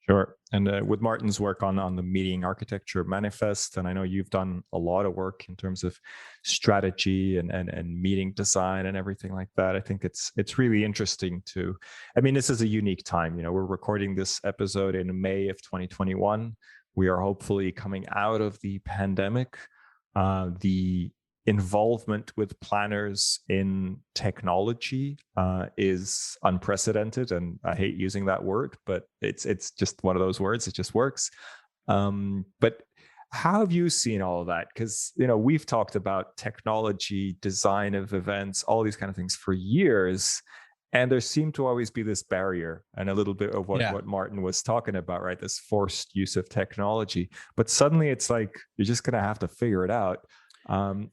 Sure. And with Maarten's work on the meeting architecture manifest, and I know you've done a lot of work in terms of strategy and meeting design and everything like that. I think it's really interesting to. I mean, this is a unique time. You know, we're recording this episode in May of 2021. We are hopefully coming out of the pandemic. The involvement with planners in technology is unprecedented, and I hate using that word, but it's just one of those words. It just works. But how have you seen all of that? Because, you know, we've talked about technology, design of events, all these kind of things for years, and there seemed to always be this barrier, and a little bit of what Yeah. Maarten was talking about, right? This forced use of technology. But suddenly it's like you're just going to have to figure it out.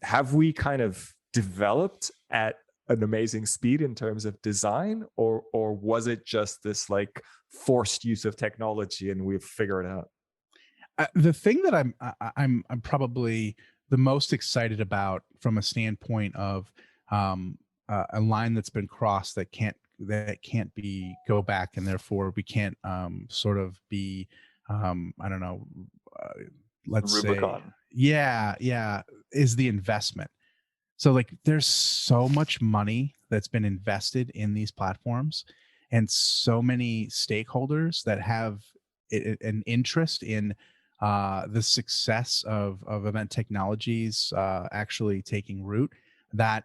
Have we kind of developed at an amazing speed in terms of design, or was it just this like forced use of technology and we've figured it out? The thing that I'm probably the most excited about from a standpoint of a line that's been crossed that can't be go back, and therefore we can't sort of be I don't know, uh, let's say, Rubicon. yeah, is the investment. So like there's so much money that's been invested in these platforms and so many stakeholders that have an interest in the success of event technologies actually taking root, that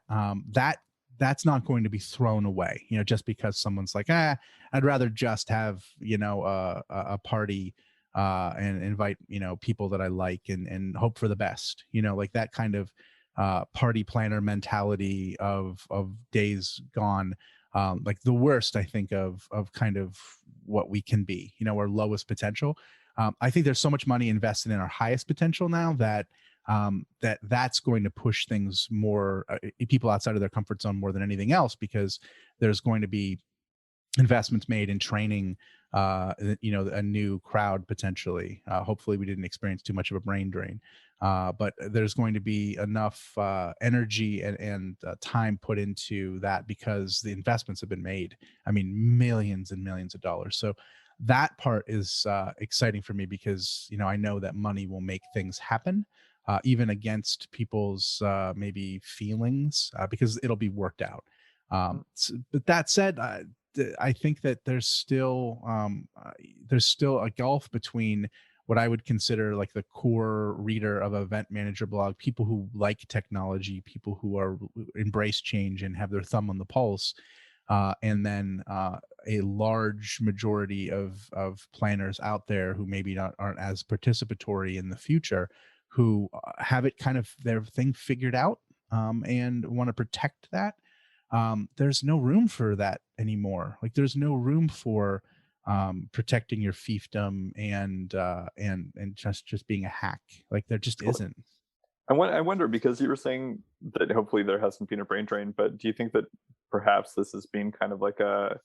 that's not going to be thrown away, you know, just because someone's like, I'd rather just have, you know, a party and invite, you know, people that I like and hope for the best, you know, like that kind of party planner mentality of days gone, like the worst, I think, of kind of what we can be, you know, our lowest potential. I think there's so much money invested in our highest potential now that that's going to push things more, people outside of their comfort zone more than anything else, because there's going to be investments made in training you know, a new crowd potentially. Hopefully we didn't experience too much of a brain drain, but there's going to be enough energy and time put into that because the investments have been made. I mean, millions and millions of dollars. So that part is exciting for me because, you know, I know that money will make things happen, even against people's maybe feelings, because it'll be worked out. But that said, I think that there's still a gulf between what I would consider like the core reader of Event Manager blog, people who like technology, people who are embrace change and have their thumb on the pulse, and then a large majority of planners out there who maybe not aren't as participatory in the future, who have it kind of their thing figured out, and want to protect that. There's no room for that anymore. Like there's no room for protecting your fiefdom and just being a hack. Like there just isn't. I wonder, because you were saying that hopefully there hasn't been a brain drain, but do you think that perhaps this has been kind of like a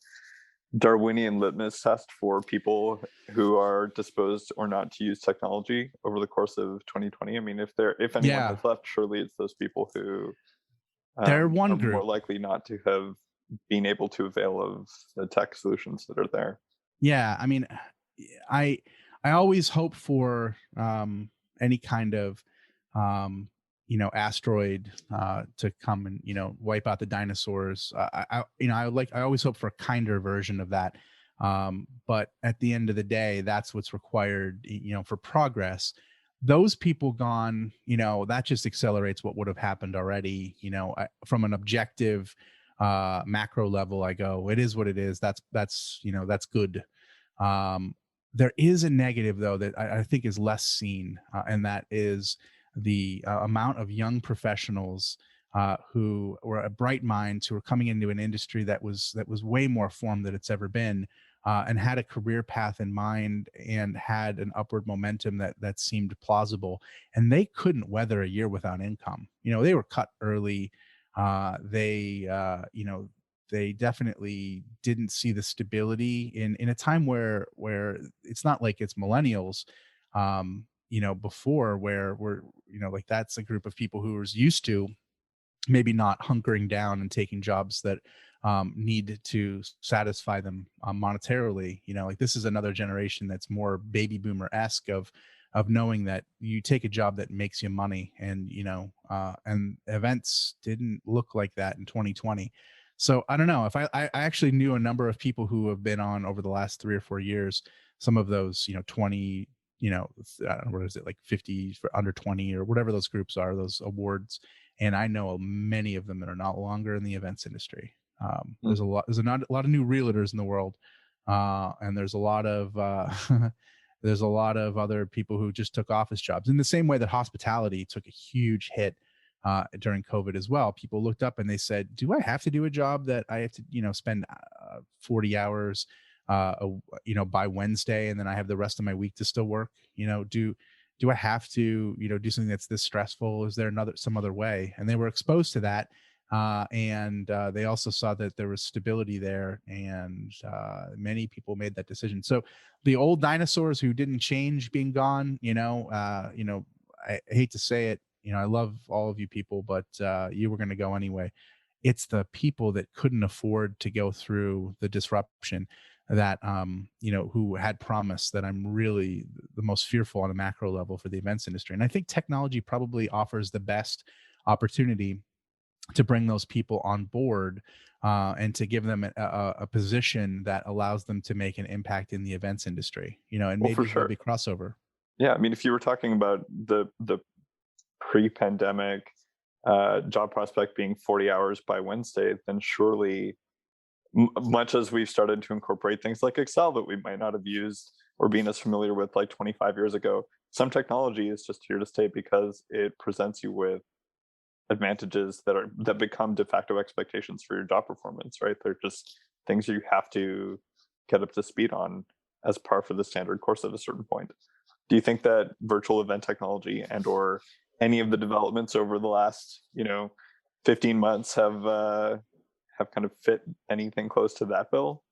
Darwinian litmus test for people who are disposed or not to use technology over the course of 2020? I mean, if anyone has left, surely it's those people who they're one are group more likely not to have been able to avail of the tech solutions that are there. Yeah, I mean, I always hope for any kind of asteroid to come and wipe out the dinosaurs. I always hope for a kinder version of that. But at the end of the day, that's what's required, for progress. Those people gone, that just accelerates what would have happened already. From an objective macro level, I go, it is what it is. That's good. There is a negative though that I think is less seen, and that is the amount of young professionals who were bright minds, who were coming into an industry that was way more formed than it's ever been, and had a career path in mind and had an upward momentum that seemed plausible, and they couldn't weather a year without income. They were cut early. They definitely didn't see the stability in a time where it's not like it's millennials, before where we're, like that's a group of people who was used to maybe not hunkering down and taking jobs that need to satisfy them monetarily. Like this is another generation that's more baby boomer-esque of knowing that you take a job that makes you money, and and events didn't look like that in 2020. So I don't know if I actually knew a number of people who have been on over the last 3 or 4 years, some of those 20, I don't know, what is it, like 50 for under 20 or whatever those groups are, those awards. And I know many of them that are not longer in the events industry. There's a lot of new realtors in the world, and there's a lot of there's a lot of other people who just took office jobs in the same way that hospitality took a huge hit during COVID as well. People looked up and they said, do I have to do a job that I have to spend 40 hours by Wednesday, and then I have the rest of my week to still work? Do I have to do something that's this stressful? Is there some other way? And they were exposed to that, and they also saw that there was stability there, and many people made that decision. So the old dinosaurs who didn't change being gone, I hate to say it, I love all of you people, but you were going to go anyway. It's the people that couldn't afford to go through the disruption that who had promise that I'm really the most fearful on a macro level for the events industry. And I think technology probably offers the best opportunity to bring those people on board, and to give them a position that allows them to make an impact in the events industry, and maybe there'll be crossover. Yeah, I mean, if you were talking about the pre-pandemic job prospect being 40 hours by Wednesday, then surely, much as we've started to incorporate things like Excel that we might not have used or been as familiar with like 25 years ago, some technology is just here to stay because it presents you with advantages that become de facto expectations for your job performance, right? They're just things you have to get up to speed on as par for the standard course at a certain point. Do you think that virtual event technology and or any of the developments over the last 15 months have kind of fit anything close to that bill?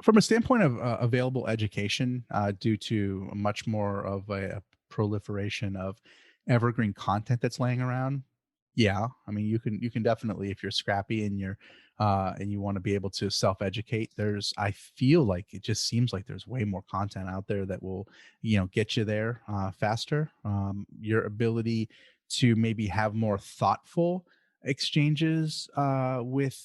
From a standpoint of available education, due to much more of a proliferation of evergreen content that's laying around, yeah, I mean, you can definitely, if you're scrappy and you want to be able to self-educate, I feel like it just seems like there's way more content out there that will, get you there faster. Your ability to maybe have more thoughtful exchanges with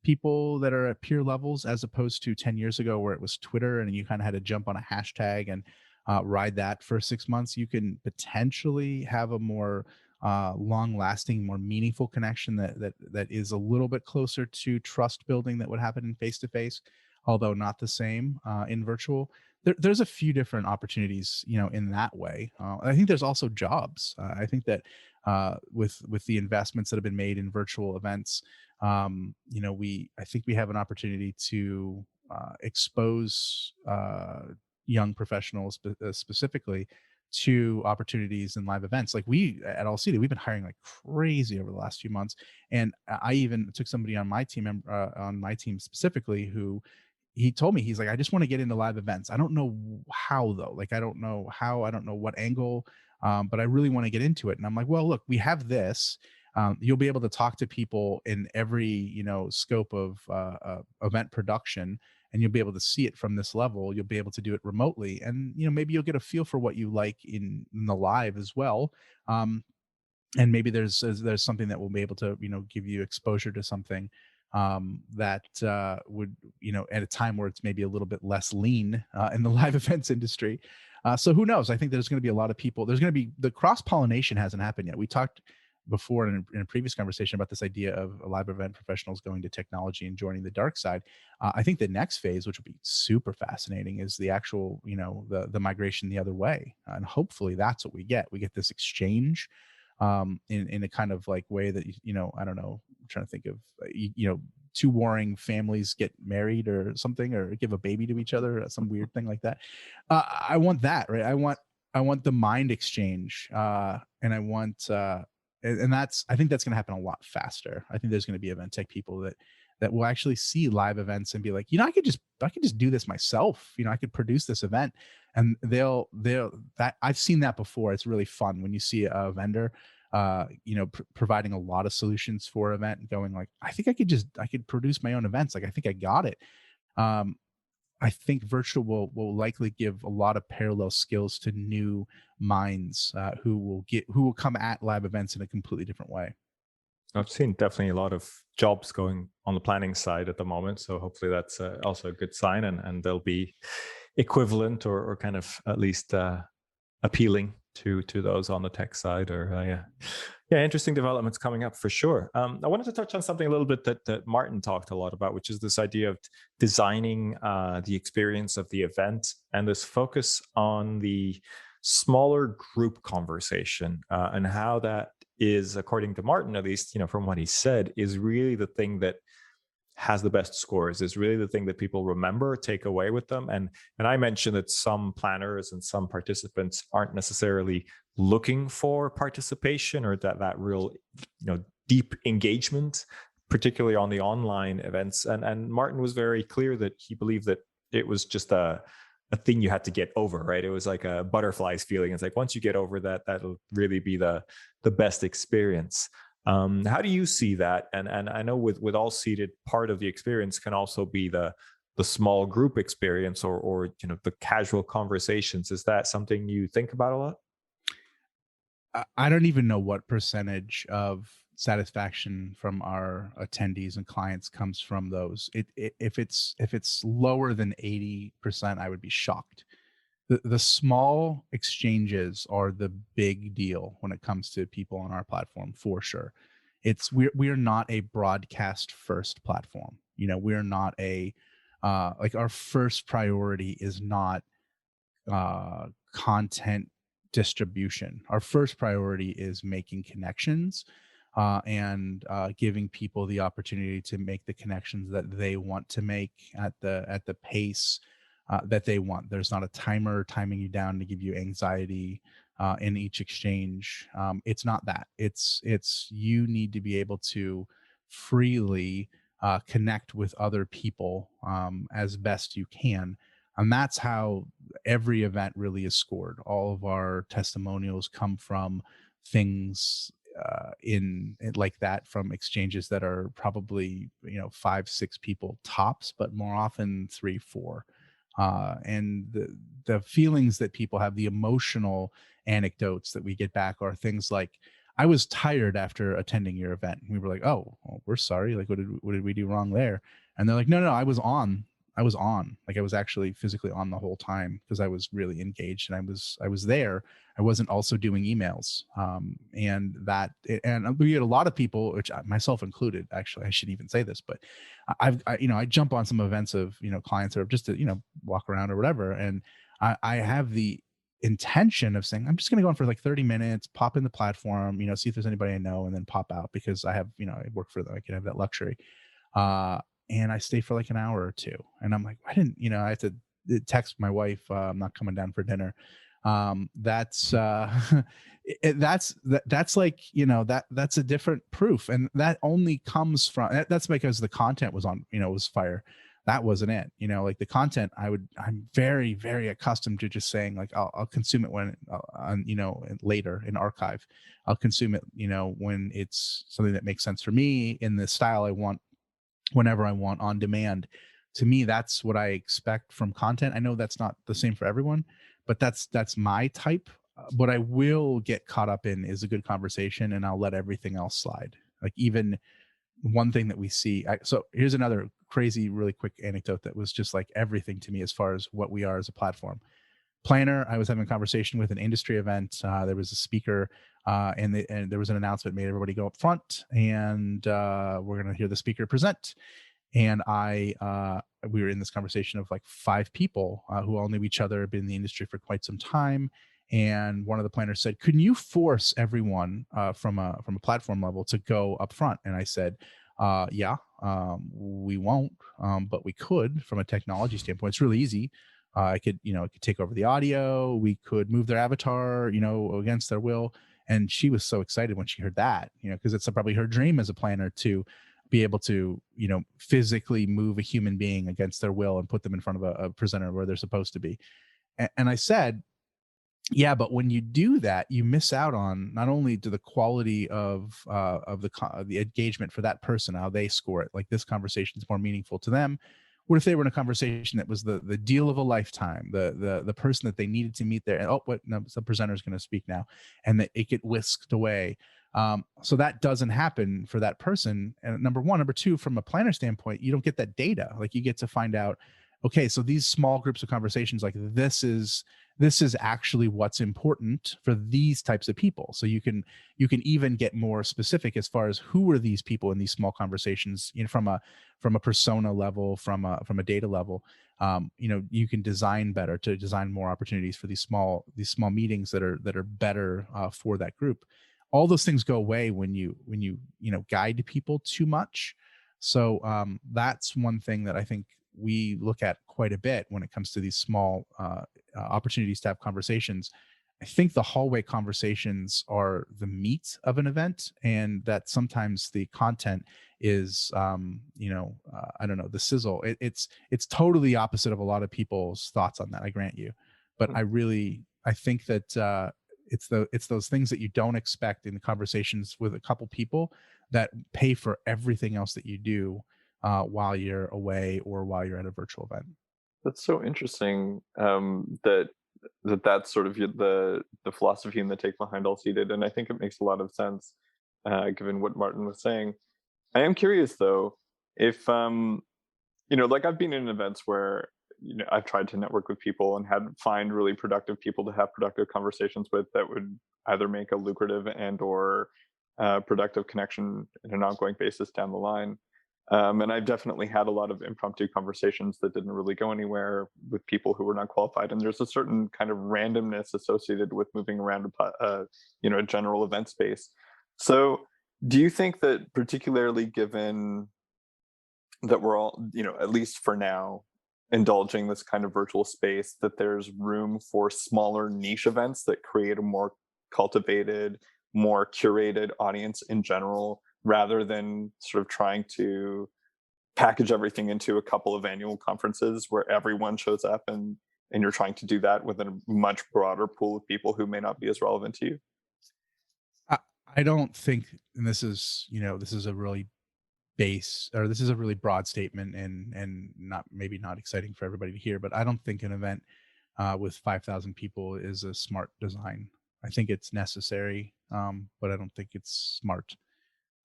people that are at peer levels, as opposed to 10 years ago where it was Twitter and you kind of had to jump on a hashtag and ride that for 6 months. You can potentially have a more long-lasting, more meaningful connection that is a little bit closer to trust building that would happen in face-to-face, although not the same in virtual. there's a few different opportunities, in that way. I think there's also jobs. I think that with the investments that have been made in virtual events, I think we have an opportunity to expose young professionals specifically to opportunities in live events. Like we at All Seated, we've been hiring like crazy over the last few months, and I even took somebody on my team specifically who he told me, he's like, I just want to get into live events. I don't know how though. Like, I don't know how, I don't know what angle, but I really want to get into it. And I'm like, well, look, we have this. You'll be able to talk to people in every, scope of event production, and you'll be able to see it from this level. You'll be able to do it remotely, and maybe you'll get a feel for what you like in the live as well. And maybe there's something that will be able to give you exposure to something that would at a time where it's maybe a little bit less lean in the live events industry. So who knows? I think there's going to be a lot of people. There's going to be, the cross pollination hasn't happened yet. We talked before in a previous conversation about this idea of live event professionals going to technology and joining the dark side. I think the next phase, which would be super fascinating, is the actual the migration the other way, and hopefully that's what we get. We get this exchange in a kind of like way that I don't know, I'm trying to think of two warring families get married or something, or give a baby to each other, some weird thing like that. I want that, right? I want the mind exchange, and I want and I think that's going to happen a lot faster. I think there's going to be event tech people that will actually see live events and be like, I could just do this myself. I could produce this event, and they'll that I've seen that before. It's really fun when you see a vendor, providing a lot of solutions for an event and going like, I think I could produce my own events. Like, I think I got it. I think virtual will likely give a lot of parallel skills to new minds who will come at live events in a completely different way. I've seen definitely a lot of jobs going on the planning side at the moment, so hopefully that's also a good sign, and they'll be equivalent or kind of at least appealing to those on the tech side. Or interesting developments coming up for sure. I wanted to touch on something a little bit that Maarten talked a lot about, which is this idea of designing the experience of the event, and this focus on the smaller group conversation, and how that is, according to Maarten, at least, from what he said, is really the thing that has the best scores, is really the thing that people remember, take away with them. And I mentioned that some planners and some participants aren't necessarily looking for participation or that real, deep engagement, particularly on the online events. And Maarten was very clear that he believed that it was just a thing you had to get over, right? It was like a butterflies feeling. It's like, once you get over that, that'll really be the best experience. How do you see that? And I know with All Seated, part of the experience can also be the small group experience, or the casual conversations. Is that something you think about a lot? I don't even know what percentage of satisfaction from our attendees and clients comes from those. If it's lower than 80%, I would be shocked. The small exchanges are the big deal when it comes to people on our platform, for sure. We are not a broadcast first platform. We're not a like, our first priority is not content distribution. Our first priority is making connections, and giving people the opportunity to make the connections that they want to make at the pace that they want. There's not a timer timing you down to give you anxiety in each exchange. It's not that. It's you need to be able to freely connect with other people as best you can. And that's how every event really is scored. All of our testimonials come from things in like that, from exchanges that are probably 5-6 people tops, but more often 3-4. And the feelings that people have, the emotional anecdotes that we get back, are things like, I was tired after attending your event. And we were like, oh, well, we're sorry. Like, what did we do wrong there? And they're like, no, I was on. on, like I was actually physically on the whole time because I was really engaged and I was there. I wasn't also doing emails. And we had a lot of people, which myself included, actually, I shouldn't even say this, but I jump on some events of, clients that are just to, walk around or whatever. And I have the intention of saying, I'm just going to go on for like 30 minutes, pop in the platform, see if there's anybody I know, and then pop out because I have, I work for them. I can have that luxury. And I stay for like an hour or two. And I'm like, I didn't, I have to text my wife, I'm not coming down for dinner. That's like, that's a different proof. And that only comes from, that's because the content was on, was fire. That wasn't it. Like the content, I'm very, very accustomed to just saying like, I'll consume it when, later in archive. I'll consume it, when it's something that makes sense for me in the style I want, whenever I want, on demand. To me, that's what I expect from content. I know that's not the same for everyone, but that's my type. What I will get caught up in is a good conversation, and I'll let everything else slide. Like even one thing that we see. So here's another crazy, really quick anecdote that was just like everything to me as far as what we are as a platform. Planner, I was having a conversation with an industry event. There was a speaker, and there was an announcement made. Everybody go up front, and we're going to hear the speaker present. And we were in this conversation of like 5 people who all knew each other, been in the industry for quite some time. And one of the planners said, "Couldn't you force everyone from a platform level to go up front?" And I said, "Yeah, we won't, but we could from a technology standpoint. It's really easy. I could take over the audio. We could move their avatar, against their will." And she was so excited when she heard that, because it's probably her dream as a planner to be able to, physically move a human being against their will and put them in front of a presenter where they're supposed to be. And I said, yeah, but when you do that, you miss out on not only to the quality of the engagement for that person, how they score it. Like this conversation is more meaningful to them. What if they were in a conversation that was the deal of a lifetime, the person that they needed to meet there? And the presenter is going to speak now, and that it get whisked away. So that doesn't happen for that person. And number one, number two, from a planner standpoint, you don't get that data. Like you get to find out, okay, so these small groups of conversations, like this is actually what's important for these types of people. So you can even get more specific as far as who are these people in these small conversations, from a persona level, from a data level. You can design better to design more opportunities for these small meetings that are better for that group. All those things go away when you guide people too much. So that's one thing that I think we look at quite a bit when it comes to these small opportunities to have conversations. I think the hallway conversations are the meat of an event, and that sometimes the content is, I don't know, the sizzle. It's totally opposite of a lot of people's thoughts on that. I grant you, but I think that it's those things that you don't expect in the conversations with a couple people that pay for everything else that you do while you're away or while you're at a virtual event. That's so interesting, that's sort of the philosophy and the take behind All Seated, and I think it makes a lot of sense given what Maarten was saying. I am curious though, if like I've been in events where I've tried to network with people and find really productive people to have productive conversations with that would either make a lucrative and or productive connection in an ongoing basis down the line. And I've definitely had a lot of impromptu conversations that didn't really go anywhere with people who were not qualified. And there's a certain kind of randomness associated with moving around a general event space. So do you think that, particularly given that we're all, at least for now, indulging this kind of virtual space, that there's room for smaller niche events that create a more cultivated, more curated audience in general, rather than sort of trying to package everything into a couple of annual conferences where everyone shows up, and you're trying to do that with a much broader pool of people who may not be as relevant to you? I don't think, and this is a really this is a really broad statement and maybe not exciting for everybody to hear, but I don't think an event with 5,000 people is a smart design. I think it's necessary, but I don't think it's smart.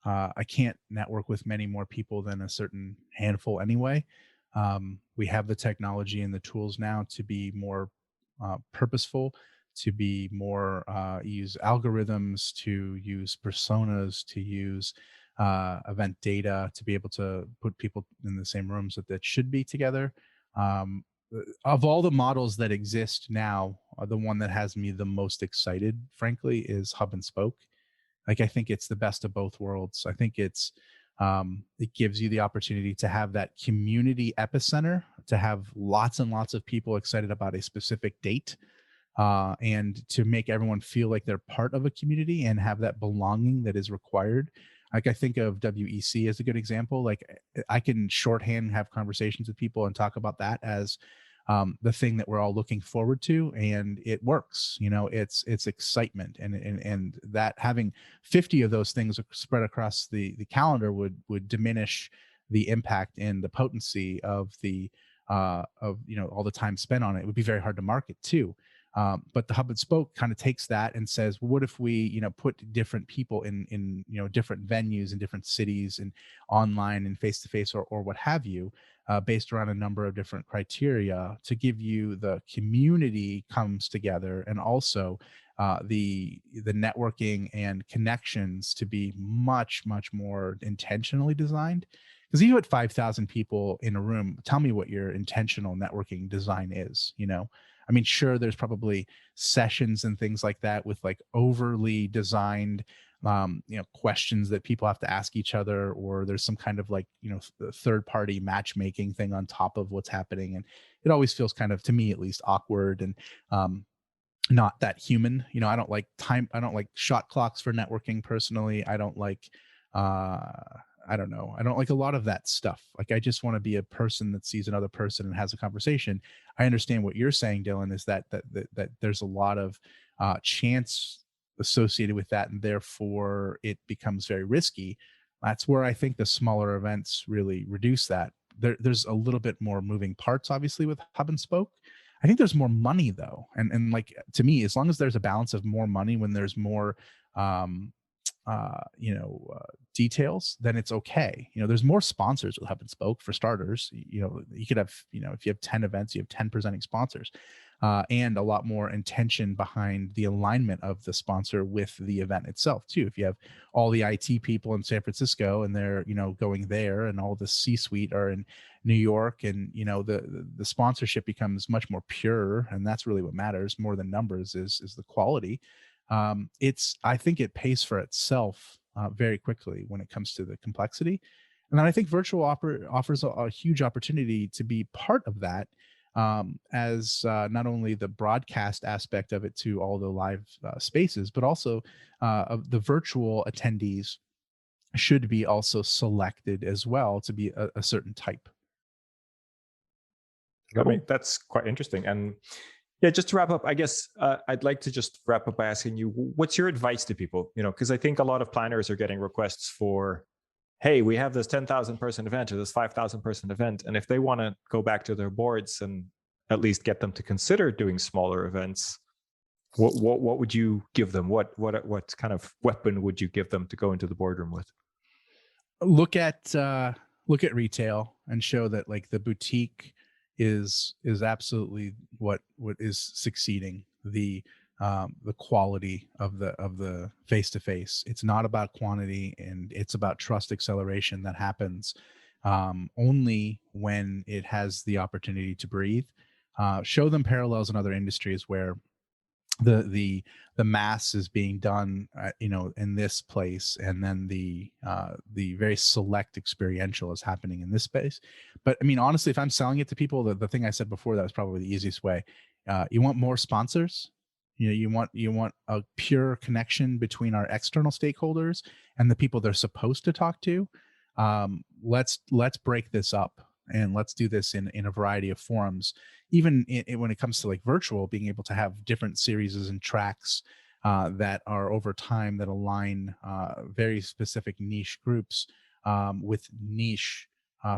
I can't network with many more people than a certain handful anyway. We have the technology and the tools now to be more purposeful, to be more use algorithms, to use personas, to use event data, to be able to put people in the same rooms that should be together. Um, of all the models that exist now, the one that has me the most excited, frankly, is hub and spoke. Like, I think it's the best of both worlds. I think it gives you the opportunity to have that community epicenter, to have lots and lots of people excited about a specific date, and to make everyone feel like they're part of a community and have that belonging that is required. Like, I think of WEC as a good example. Like, I can shorthand, have conversations with people and talk about that as the thing that we're all looking forward to, and it works. It's excitement, and that having 50 of those things spread across the calendar would diminish the impact and the potency of the of all the time spent on it. It would be very hard to market too. But the hub and spoke kind of takes that and says, well, what if we, put different people in different venues in different cities and online and face to face or what have you, based around a number of different criteria to give you the community comes together, and also the networking and connections to be much more intentionally designed. Because you put 5,000 people in a room, tell me what your intentional networking design is. I mean, sure, there's probably sessions and things like that with like overly designed questions that people have to ask each other, or there's some kind of like third party matchmaking thing on top of what's happening, and it always feels kind of, to me at least, awkward and not that human. I don't like shot clocks for networking personally. I don't like I don't know. I don't like a lot of that stuff. Like, I just want to be a person that sees another person and has a conversation. I understand what you're saying, Dylan, is that there's a lot of chance associated with that, and therefore it becomes very risky. That's where I think the smaller events really reduce that. There's a little bit more moving parts, obviously, with hub and spoke. I think there's more money though, and like, to me, as long as there's a balance of more money when there's more details, then it's okay. There's more sponsors with hub and spoke, for starters. You could have, if you have 10 events, you have 10 presenting sponsors, and a lot more intention behind the alignment of the sponsor with the event itself too. If you have all the IT people in San Francisco and they're going there, and all the C-suite are in New York, and the sponsorship becomes much more pure, and that's really what matters more than numbers, is the quality. I think it pays for itself very quickly when it comes to the complexity. And then I think virtual offers a huge opportunity to be part of that, as not only the broadcast aspect of it to all the live spaces, but also of the virtual attendees should be also selected as well to be a certain type. I mean, that's quite interesting. And yeah, just to wrap up, I guess I'd like to just wrap up by asking you, what's your advice to people? Because I think a lot of planners are getting requests for, hey, we have this 10,000 person event or this 5,000 person event. And if they want to go back to their boards and at least get them to consider doing smaller events, what would you give them? What kind of weapon would you give them to go into the boardroom with? Look at retail and show that, like, the boutique is absolutely what is succeeding. The quality of the face-to-face. It's not about quantity, and it's about trust acceleration that happens only when it has the opportunity to breathe. Show them parallels in other industries where the mass is being done in this place, and then the very select experiential is happening in this space. But I mean, honestly, if I'm selling it to people, the thing I said before, that was probably the easiest way. You want more sponsors. You want a pure connection between our external stakeholders and the people they're supposed to talk to. Let's break this up, and let's do this in a variety of forums. Even when it comes to like virtual, being able to have different series and tracks that are over time, that align very specific niche groups with niche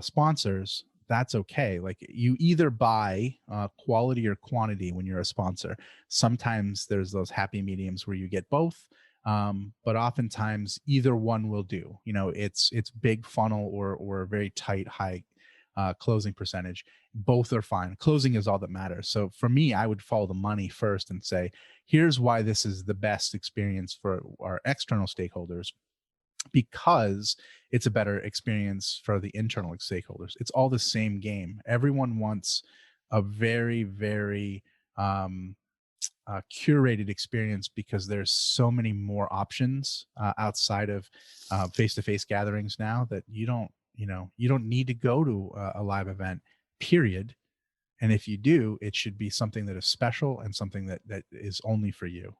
sponsors. That's okay. Like, you either buy quality or quantity when you're a sponsor. Sometimes there's those happy mediums where you get both, but oftentimes either one will do. It's big funnel or very tight, high closing percentage. Both are fine. Closing is all that matters. So for me, I would follow the money first and say, here's why this is the best experience for our external stakeholders, because it's a better experience for the internal stakeholders. It's all the same game. Everyone wants a very, very curated experience, because there's so many more options outside of face-to-face gatherings now, that you don't need to go to a live event, period. And if you do, it should be something that is special and something that is only for you.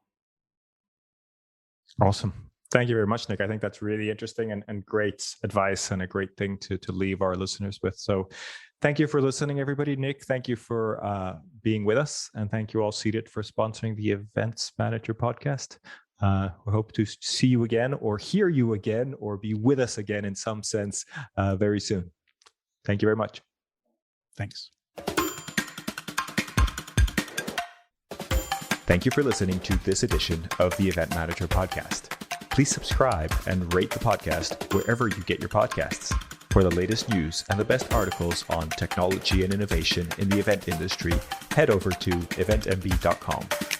Awesome. Thank you very much, Nick. I think that's really interesting and great advice, and a great thing to leave our listeners with. So thank you for listening, everybody. Nick, thank you for being with us. And thank you all, Seated, for sponsoring the Events Manager podcast. We hope to see you again, or hear you again, or be with us again in some sense very soon. Thank you very much. Thanks. Thank you for listening to this edition of the Event Manager podcast. Please subscribe and rate the podcast wherever you get your podcasts. For the latest news and the best articles on technology and innovation in the event industry, head over to eventmb.com.